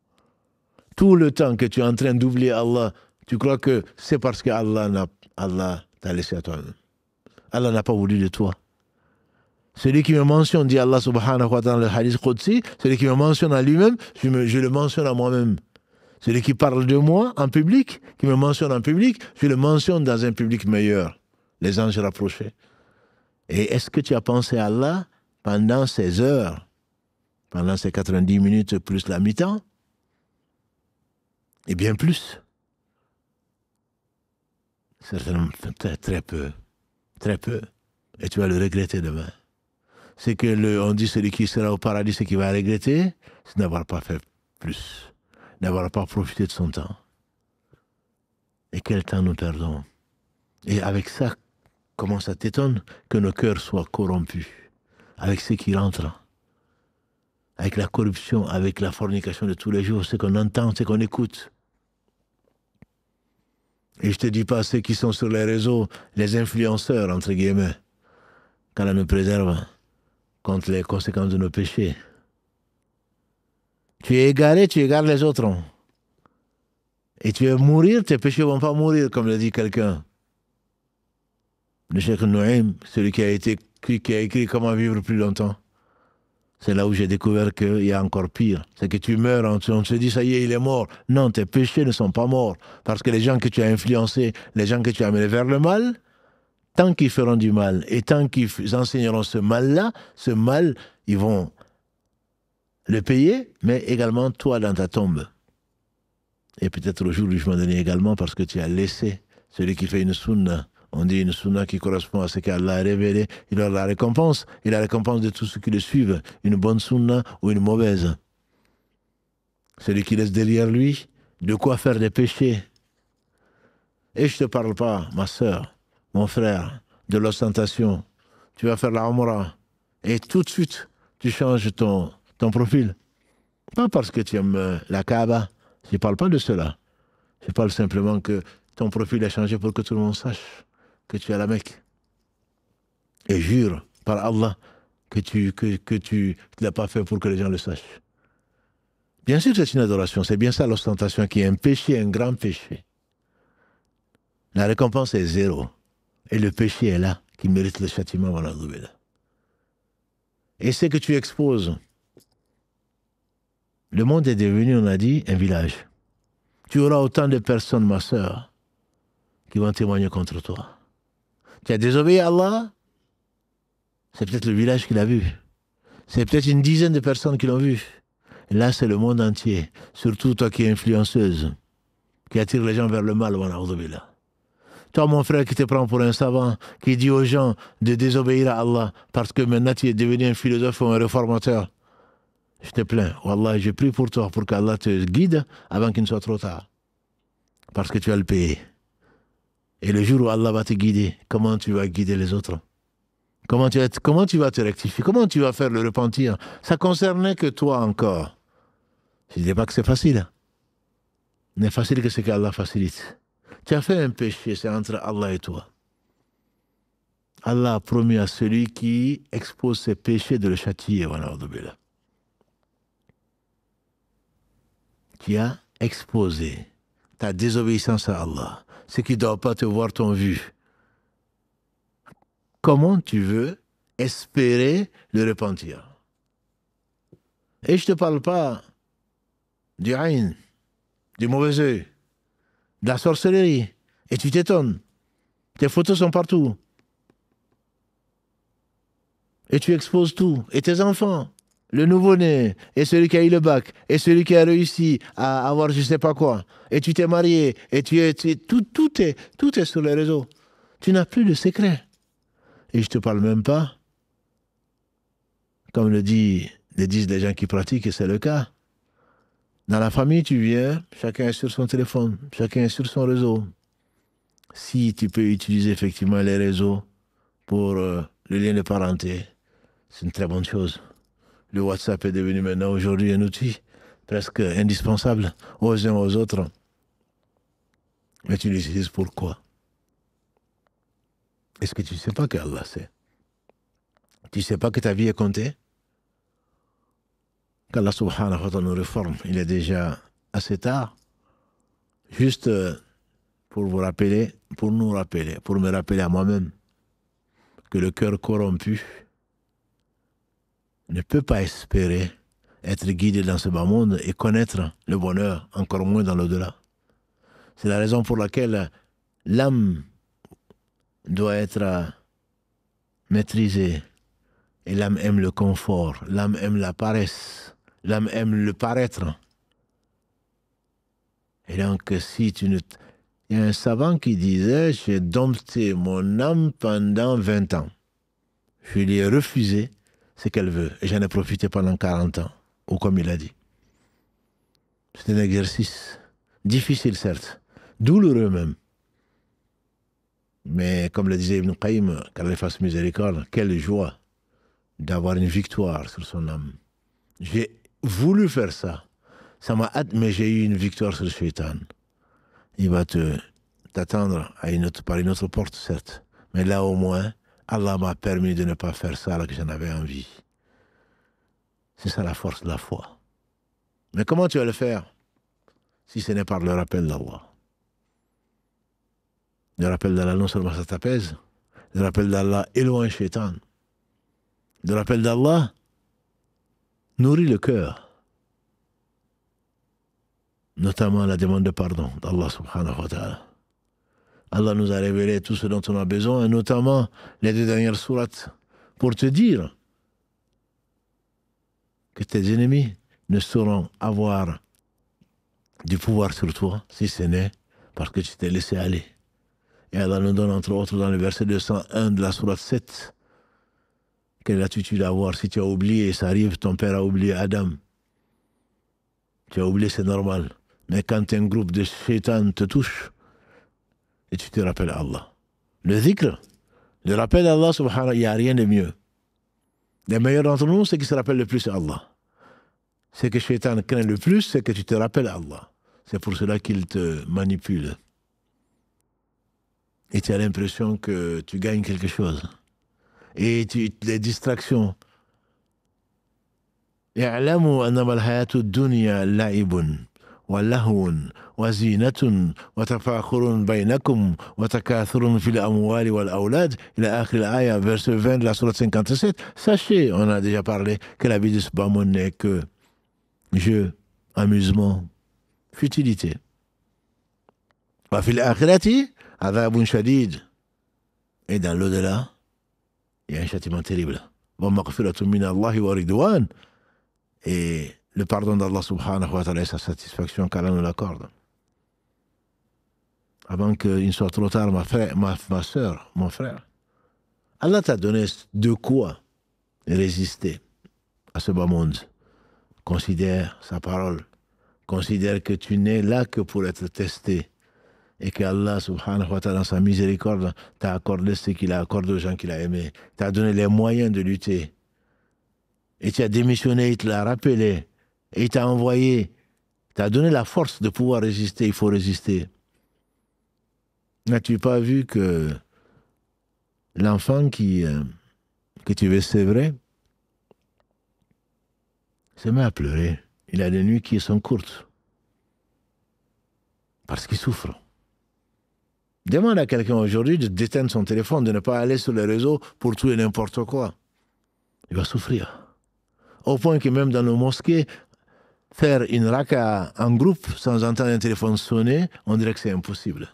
Tout le temps que tu es en train d'oublier Allah, tu crois que c'est parce que Allah t'a laissé à toi-même. Allah n'a pas voulu de toi. Celui qui me mentionne, dit Allah subhanahu wa ta'ala dans le hadith Qudsi, celui qui me mentionne à lui-même, je le mentionne à moi-même. Celui qui parle de moi en public, qui me mentionne en public, je le mentionne dans un public meilleur. Les anges rapprochés. Et est-ce que tu as pensé à Allah pendant ces heures, pendant ces 90 minutes plus la mi-temps? Et bien plus. Certainement, très peu. Très peu. Et tu vas le regretter demain. C'est que on dit celui qui sera au paradis, ce qu'il va regretter, c'est d'avoir pas fait plus. D'avoir pas profité de son temps. Et quel temps nous perdons. Et avec ça, comment ça t'étonne que nos cœurs soient corrompus avec ce qui rentre, avec la corruption, avec la fornication de tous les jours, ce qu'on entend, ce qu'on écoute. Et je ne te dis pas ceux qui sont sur les réseaux, les influenceurs, entre guillemets, qu'Allah nous préserve contre les conséquences de nos péchés. Tu es égaré, tu égares les autres. Et tu veux mourir, tes péchés ne vont pas mourir, comme le dit quelqu'un. Le Cheikh Nouaim, celui qui a écrit Comment vivre plus longtemps. C'est là où j'ai découvert qu'il y a encore pire. C'est que tu meurs, on se dit, ça y est, il est mort. Non, tes péchés ne sont pas morts. Parce que les gens que tu as influencés, les gens que tu as amenés vers le mal, tant qu'ils feront du mal et tant qu'ils enseigneront ce mal-là, ce mal, ils vont le payer, mais également toi dans ta tombe. Et peut-être au jour du jugement dernier également, parce que tu as laissé celui qui fait une sunna. On dit une sunna qui correspond à ce qu'Allah a révélé. Il aura la récompense. Et la récompense de tous ceux qui le suivent. Une bonne sunna ou une mauvaise. Celui qui laisse derrière lui de quoi faire des péchés. Et je ne te parle pas, ma soeur, mon frère, de l'ostentation. Tu vas faire la Umrah et tout de suite, tu changes ton profil. Pas parce que tu aimes la Kaaba. Je ne parle pas de cela. Je parle simplement que ton profil a changé pour que tout le monde sache que tu es à la Mecque. Et jure par Allah que tu ne l'as pas fait pour que les gens le sachent. Bien sûr, c'est une adoration. C'est bien ça l'ostentation qui est un péché, un grand péché. La récompense est zéro. Et le péché est là, qui mérite le châtiment. Et c'est que tu exposes. Le monde est devenu, on a dit, un village. Tu auras autant de personnes, ma sœur, qui vont témoigner contre toi. Tu as désobéi à Allah, c'est peut-être le village qui l'a vu. C'est peut-être une dizaine de personnes qui l'ont vu. Et là, c'est le monde entier. Surtout toi qui es influenceuse, qui attire les gens vers le mal. Toi, mon frère, qui te prend pour un savant, qui dit aux gens de désobéir à Allah, parce que maintenant tu es devenu un philosophe ou un réformateur. Je te plains. Wallah, je prie pour toi, pour qu'Allah te guide avant qu'il ne soit trop tard. Parce que tu as le payé. Et le jour où Allah va te guider, comment tu vas guider les autres? Comment tu vas te rectifier? Comment tu vas faire le repentir? Ça concernait que toi encore. Je ne dis pas que c'est facile. Mais facile que ce qu'Allah facilite. Tu as fait un péché, c'est entre Allah et toi. Allah a promis à celui qui expose ses péchés de le châtier. Tu as exposé ta désobéissance à Allah, ce qui ne doit pas te voir ton vu. Comment tu veux espérer le repentir? Et je ne te parle pas du haïn, du mauvais œil, de la sorcellerie. Et tu t'étonnes. Tes photos sont partout. Et tu exposes tout. Et tes enfants, le nouveau-né, et celui qui a eu le bac, et celui qui a réussi à avoir je ne sais pas quoi. Et tu t'es marié, et tout est sur les réseaux. Tu n'as plus de secret. Et je ne te parle même pas, comme le disent les gens qui pratiquent, et c'est le cas. Dans la famille, tu viens, chacun est sur son téléphone, chacun est sur son réseau. Si tu peux utiliser effectivement les réseaux pour le lien de parenté, c'est une très bonne chose. Le WhatsApp est devenu maintenant aujourd'hui un outil presque indispensable aux uns aux autres. Mais tu l'utilises pour quoi? Est-ce que tu ne sais pas qu'Allah sait? Tu ne sais pas que ta vie est comptée? Qu'Allah subhanahu wa ta'ala nous réforme, il est déjà assez tard. Juste pour vous rappeler, pour nous rappeler, pour me rappeler à moi-même que le cœur corrompu ne peut pas espérer être guidé dans ce bas monde et connaître le bonheur, encore moins dans l'au-delà. C'est la raison pour laquelle l'âme doit être maîtrisée. Et l'âme aime le confort, l'âme aime la paresse, l'âme aime le paraître. Et donc, si tu ne... Il y a un savant qui disait, j'ai dompté mon âme pendant 20 ans. Je lui ai refusé ce qu'elle veut. Et j'en ai profité pendant 40 ans, ou comme il a dit. C'est un exercice difficile, certes, douloureux même. Mais comme le disait Ibn Qayyim, qu'Allah fasse miséricorde, quelle joie d'avoir une victoire sur son âme. J'ai voulu faire ça. Ça m'a hâte, mais j'ai eu une victoire sur le shaitan. Il va t'attendre par une autre porte, certes. Mais là, au moins, Allah m'a permis de ne pas faire ça alors que j'en avais envie. C'est ça la force de la foi. Mais comment tu vas le faire si ce n'est par le rappel d'Allah? Le rappel d'Allah, non seulement ça t'apaise, le rappel d'Allah éloigne shaitan. Le rappel d'Allah nourrit le cœur. Notamment la demande de pardon d'Allah subhanahu wa ta'ala. Allah nous a révélé tout ce dont on a besoin, notamment les 2 dernières sourates, pour te dire que tes ennemis ne sauront avoir du pouvoir sur toi si ce n'est parce que tu t'es laissé aller. Et Allah nous donne entre autres dans le verset 201 de la sourate 7 quelle attitude à avoir si tu as oublié, ça arrive, ton père a oublié Adam. Tu as oublié, c'est normal. Mais quand un groupe de shaitan te touche, et tu te rappelles Allah. Le dhikr, le rappel d'Allah, subhanahu, il n'y a rien de mieux. Les meilleurs d'entre nous, c'est qui se rappellent le plus Allah. Ce que shaitan craint le plus, c'est que tu te rappelles Allah. C'est pour cela qu'il te manipule. Et tu as l'impression que tu gagnes quelque chose. Et les distractions. اعلموا أنما الحياة الدنيا لعب ولهو وزينة وتفاخر بينكم وتكاثر في الأموال والأولاد إلى آخر الآية verset 20 de la sourate 57. Sachez, on a déjà parlé, que la vie de ce bas monde n'est que jeu, amusement, futilité. وفي الآخرة عذاب شديد. Et dans l'au-delà, il y a un châtiment terrible. ومغفرة من الله ورضوان. Et le pardon d'Allah subhanahu wa ta'ala et sa satisfaction qu'Allah nous l'accorde. Avant qu'il ne soit trop tard, ma soeur, mon frère, Allah t'a donné de quoi résister à ce bas monde. Considère sa parole. Considère que tu n'es là que pour être testé. Et que Allah subhanahu wa ta'ala, dans sa miséricorde, t'a accordé ce qu'il a accordé aux gens qu'il a aimés. T'a donné les moyens de lutter. Et tu as démissionné, il te l'a rappelé. Et il t'a envoyé. T'a donné la force de pouvoir résister. Il faut résister. N'as-tu pas vu que l'enfant que tu veux sévrer se met à pleurer. Il a des nuits qui sont courtes. Parce qu'il souffre. Demande à quelqu'un aujourd'hui de d'éteindre son téléphone, de ne pas aller sur les réseaux pour tout et n'importe quoi. Il va souffrir. Au point que même dans nos mosquées, faire une raka en groupe sans entendre un téléphone sonner, on dirait que c'est impossible.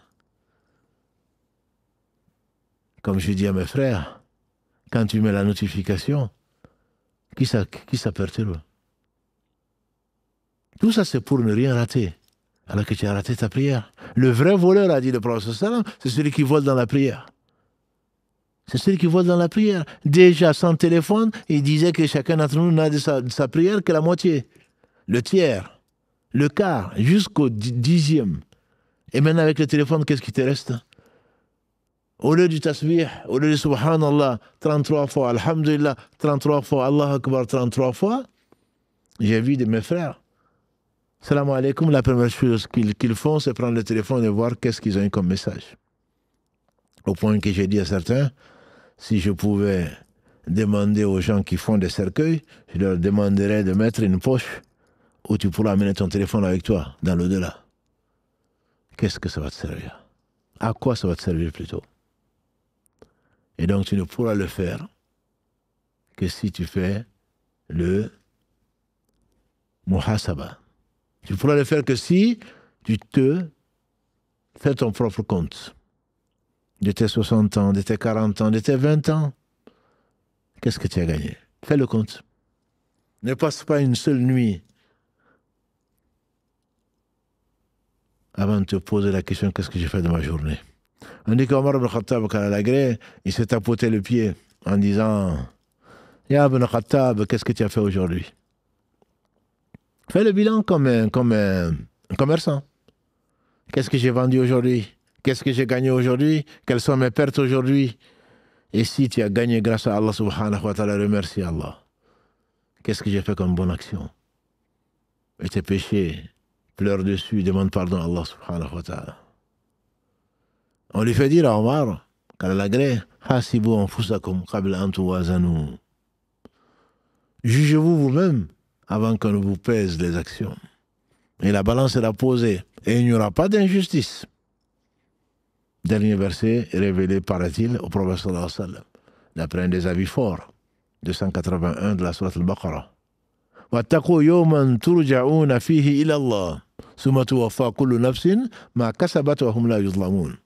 Comme je dis à mes frères, quand tu mets la notification, qui ça perturbe? Tout ça, c'est pour ne rien rater. Alors que tu as raté ta prière. Le vrai voleur, a dit le prophète sallam, c'est celui qui vole dans la prière. C'est celui qui vole dans la prière. Déjà, sans téléphone, il disait que chacun d'entre nous n'a de sa prière que la moitié. Le tiers, le quart, jusqu'au 10e. Et maintenant, avec le téléphone, qu'est-ce qui te reste? Au lieu du tasbih, au lieu du subhanallah, 33 fois, alhamdulillah, 33 fois, Allah akbar, 33 fois, j'ai vu de mes frères. Salam alaikum, la première chose qu'ils font, c'est prendre le téléphone et voir qu'est-ce qu'ils ont eu comme message. Au point que j'ai dit à certains, si je pouvais demander aux gens qui font des cercueils, je leur demanderais de mettre une poche où tu pourras amener ton téléphone avec toi, dans l'au-delà. Qu'est-ce que ça va te servir? À quoi ça va te servir plutôt? Et donc tu ne pourras le faire que si tu fais le muhasaba. Tu ne pourras le faire que si tu te fais ton propre compte. De tes 60 ans, de tes 40 ans, de tes 20 ans. Qu'est-ce que tu as gagné? Fais le compte. Ne passe pas une seule nuit avant de te poser la question, qu'est-ce que j'ai fait de ma journée? On dit qu'Omar ibn Khattab, quand il a la grève, il s'est tapoté le pied en disant, Ya ibn Khattab, qu'est-ce que tu as fait aujourd'hui? Fais le bilan comme un commerçant. Qu'est-ce que j'ai vendu aujourd'hui? Qu'est-ce que j'ai gagné aujourd'hui? Quelles sont mes pertes aujourd'hui? Et si tu as gagné grâce à Allah subhanahu wa ta'ala, remercie Allah. Qu'est-ce que j'ai fait comme bonne action? Et tes péchés, pleure dessus, demande pardon à Allah subhanahu wa ta'ala. On lui fait dire à Omar, quand il a gré, Hasibu anfusakum qabla an tuwazanu. Jugez-vous vous-même avant qu'on ne vous pèse les actions. Et la balance sera posée. Et il n'y aura pas d'injustice. Dernier verset révélé, paraît-il, au prophète sallallahu alayhi wa sallam, d'après un des avis forts, 281 de la sourate al-Baqarah. وَاتَّقُوا يَوْمًا تُرْجَعُونَ فِيهِ إِلَى اللَّهِ ثُمَّ تُوَفَّى كُلُّ نَفْسٍ مَا كَسَبَتْ وَهُمْ لَا يُظْلَمُونَ.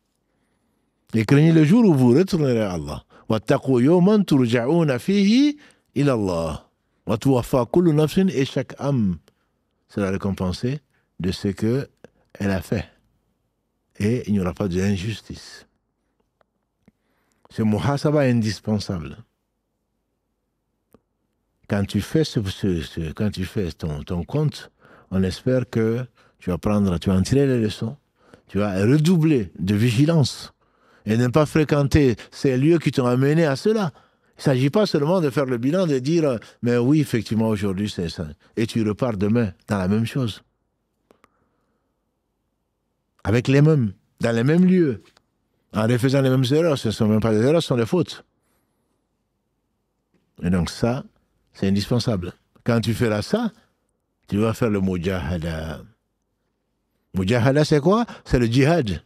Et craignez le jour où vous retournerez à Allah. وَاتَّقُوا يَوْمًا تُرْجَعُونَ فِيهِ إِلَى اللَّهِ وَتُوَفَّى كُلُّ نَفْسٍ. Et chaque âme sera récompensée de ce qu'elle a fait. Et il n'y aura pas d'injustice. Ce muhasaba est indispensable. Quand tu fais, quand tu fais ton compte, on espère que tu vas en tirer les leçons, tu vas redoubler de vigilance et ne pas fréquenter ces lieux qui t'ont amené à cela. Il ne s'agit pas seulement de faire le bilan, de dire « mais oui, effectivement, aujourd'hui, c'est ça ». Et tu repars demain dans la même chose. Avec les mêmes, dans les mêmes lieux, en refaisant les mêmes erreurs. Ce ne sont même pas des erreurs, ce sont des fautes. Et donc ça, c'est indispensable. Quand tu feras ça, tu vas faire le mujahada. Mujahada, c'est quoi? C'est le djihad.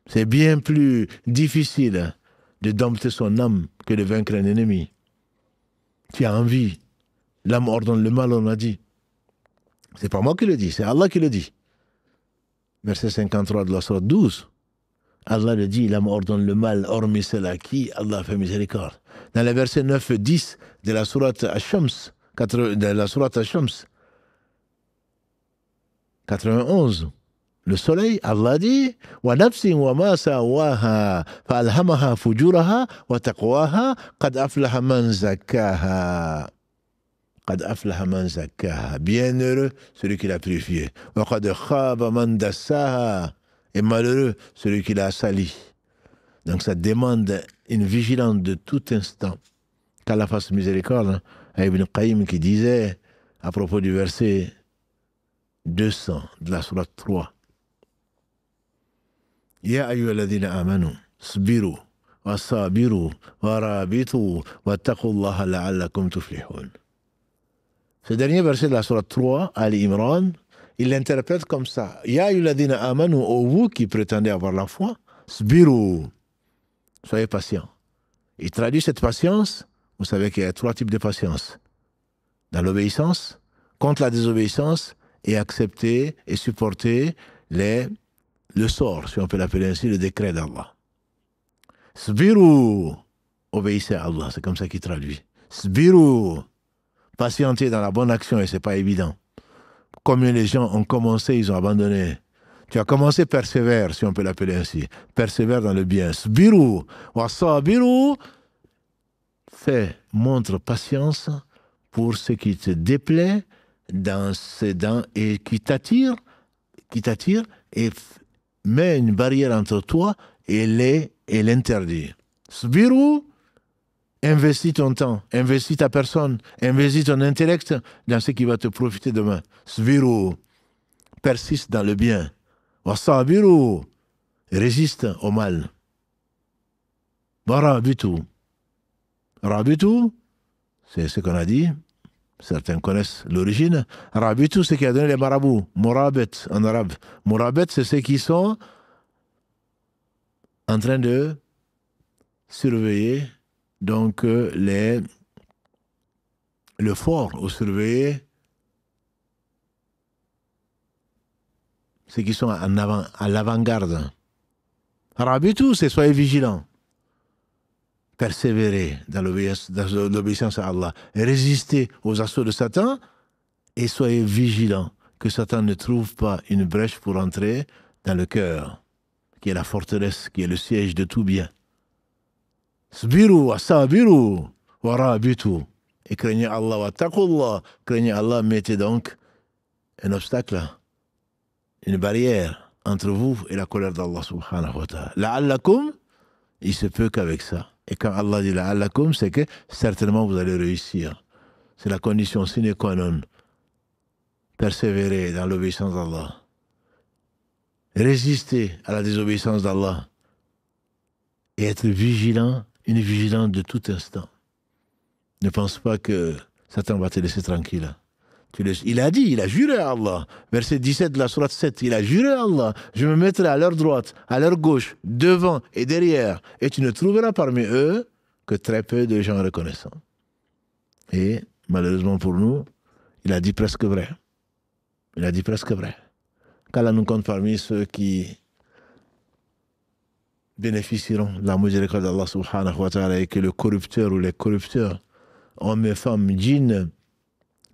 C'est bien plus difficile de dompter son âme que de vaincre un ennemi. Tu as envie. L'âme ordonne le mal, on a dit. C'est pas moi qui le dis, c'est Allah qui le dit. Verset 53 de la sourate 12. Allah le dit, l'âme ordonne le mal, hormis celle à qui Allah fait miséricorde. Dans les versets 9 et 10 de la sourate Ash-Shams, 91, le soleil, Allah dit wa nafsin wa ma sawaha fa alhamaha fujuraha wa taqwaha qad aflaha man zakkaha. Qad aflaha man zakkaha. Bienheureux celui qui l'a purifié. Wa qad khaba man dassaha. Et malheureux celui qui l'a sali. Donc ça demande une vigilance de tout instant. Qu'Allah fasse miséricorde à Ibn Qayyim qui disait à propos du verset 200 de la sourate 3. Ya ayyuhalladhina amanu sbiru wa sabiru wa rabitu wa taqullaha la'allakum tuflihun. Ce dernier verset de la sourate 3, Ali Imran, il l'interprète comme ça. Ya ayyuhalladhina amanu, ô vous qui prétendez avoir la foi, sbiru, soyez patients. Il traduit cette patience, vous savez qu'il y a 3 types de patience. Dans l'obéissance, contre la désobéissance, et accepter et supporter le sort, si on peut l'appeler ainsi, le décret d'Allah. Sbiru, obéissez à Allah, c'est comme ça qu'il traduit. Sbiru, patienter dans la bonne action, et c'est pas évident. Combien les gens ont commencé, ils ont abandonné. Tu as commencé, persévère, si on peut l'appeler ainsi. Persévère dans le bien. Sbiru, wa sabiru, montre patience pour ce qui te déplaît dans ses dents et qui t'attire et met une barrière entre toi et l'interdit. Sbiru, investis ton temps, investis ta personne, investis ton intellect dans ce qui va te profiter demain. Sbiru, persiste dans le bien. Wasabiru, résiste au mal. Warabitu. Rabitu, c'est ce qu'on a dit. Certains connaissent l'origine. Rabitu, c'est ce qui a donné les marabouts. Morabet en arabe. Morabet, c'est ceux qui sont en train de surveiller donc le fort, ou surveiller ceux qui sont à l'avant-garde. Rabitu, c'est soyez vigilants. Persévérer dans l'obéissance à Allah, résister aux assauts de Satan et soyez vigilants que Satan ne trouve pas une brèche pour entrer dans le cœur, qui est la forteresse, qui est le siège de tout bien. Sbiru wa sabiru wa rabitu. Et craignez Allah wa taqullah. Craignez Allah, mettez donc un obstacle, une barrière entre vous et la colère d'Allah subhanahu wa ta'ala. La'allakum, il se peut qu'avec ça. Et quand Allah dit la'allakum, c'est que certainement vous allez réussir. C'est la condition sine qua non. Persévérer dans l'obéissance d'Allah. Résister à la désobéissance d'Allah. Et être vigilant, une vigilance de tout instant. Ne pense pas que Satan va te laisser tranquille. Il a dit, il a juré à Allah. Verset 17 de la sourate 7, il a juré à Allah. Je me mettrai à leur droite, à leur gauche, devant et derrière. Et tu ne trouveras parmi eux que très peu de gens reconnaissants. Et malheureusement pour nous, il a dit presque vrai. Il a dit presque vrai. Qu'Allah nous compte parmi ceux qui bénéficieront de la miséricorde d'Allah subhanahu wa ta'ala, et que le corrupteur ou les corrupteurs, hommes et femmes, djinns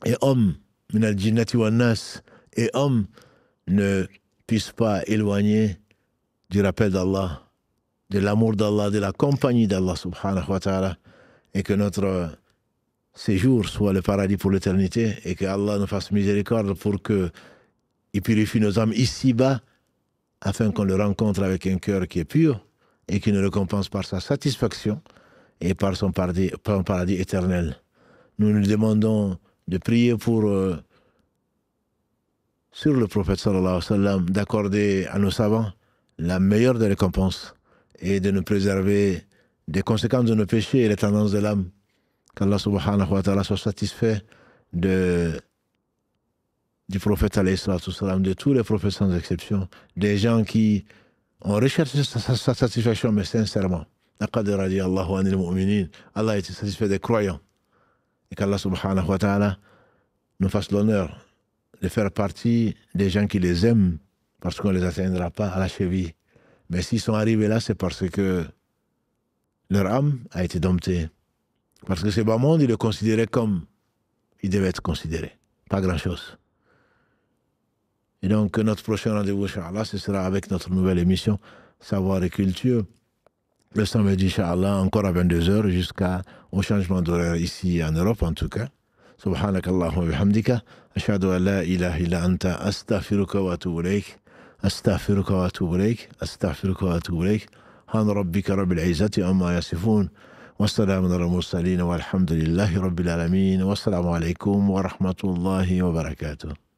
et hommes, minal jinnati wan nas, et hommes, ne puissent pas éloigner du rappel d'Allah, de l'amour d'Allah, de la compagnie d'Allah subhanahu wa ta'ala, et que notre séjour soit le paradis pour l'éternité, et que Allah nous fasse miséricorde pour que il purifie nos âmes ici-bas, afin qu'on le rencontre avec un cœur qui est pur et qui nous récompense par sa satisfaction et par son paradis éternel. Nous nous demandons de prier sur le prophète sallallahu alayhi wa sallam, d'accorder à nos savants la meilleure des récompenses et de nous préserver des conséquences de nos péchés et des tendances de l'âme. Qu'Allah subhanahu wa ta'ala soit satisfait du prophète alayhi salatu salam, de tous les prophètes sans exception, des gens qui ont recherché sa satisfaction, mais sincèrement. Allah était satisfait des croyants. Et qu'Allah subhanahu wa ta'ala nous fasse l'honneur de faire partie des gens qui les aiment, parce qu'on ne les atteindra pas à la cheville. Mais s'ils sont arrivés là, c'est parce que leur âme a été domptée. Parce que ce bas monde, ils le considéraient comme il devait être considéré. Pas grand-chose. Et donc, notre prochain rendez-vous, Inch'Allah, ce sera avec notre nouvelle émission Savoir et Culture. Le samedi, Inch'Allah, encore à 22h, jusqu'au changement d'horaire ici en Europe, en tout cas. سبحانك اللهم وبحمدك أشهد أن لا إله إلا أنت أستغفرك وأتوب إليك أستغفرك وأتوب إليك أستغفرك وأتوب إليك سبحان ربك رب العزة عما يصفون والسلام على المرسلين والحمد لله رب العالمين والسلام عليكم ورحمة الله وبركاته.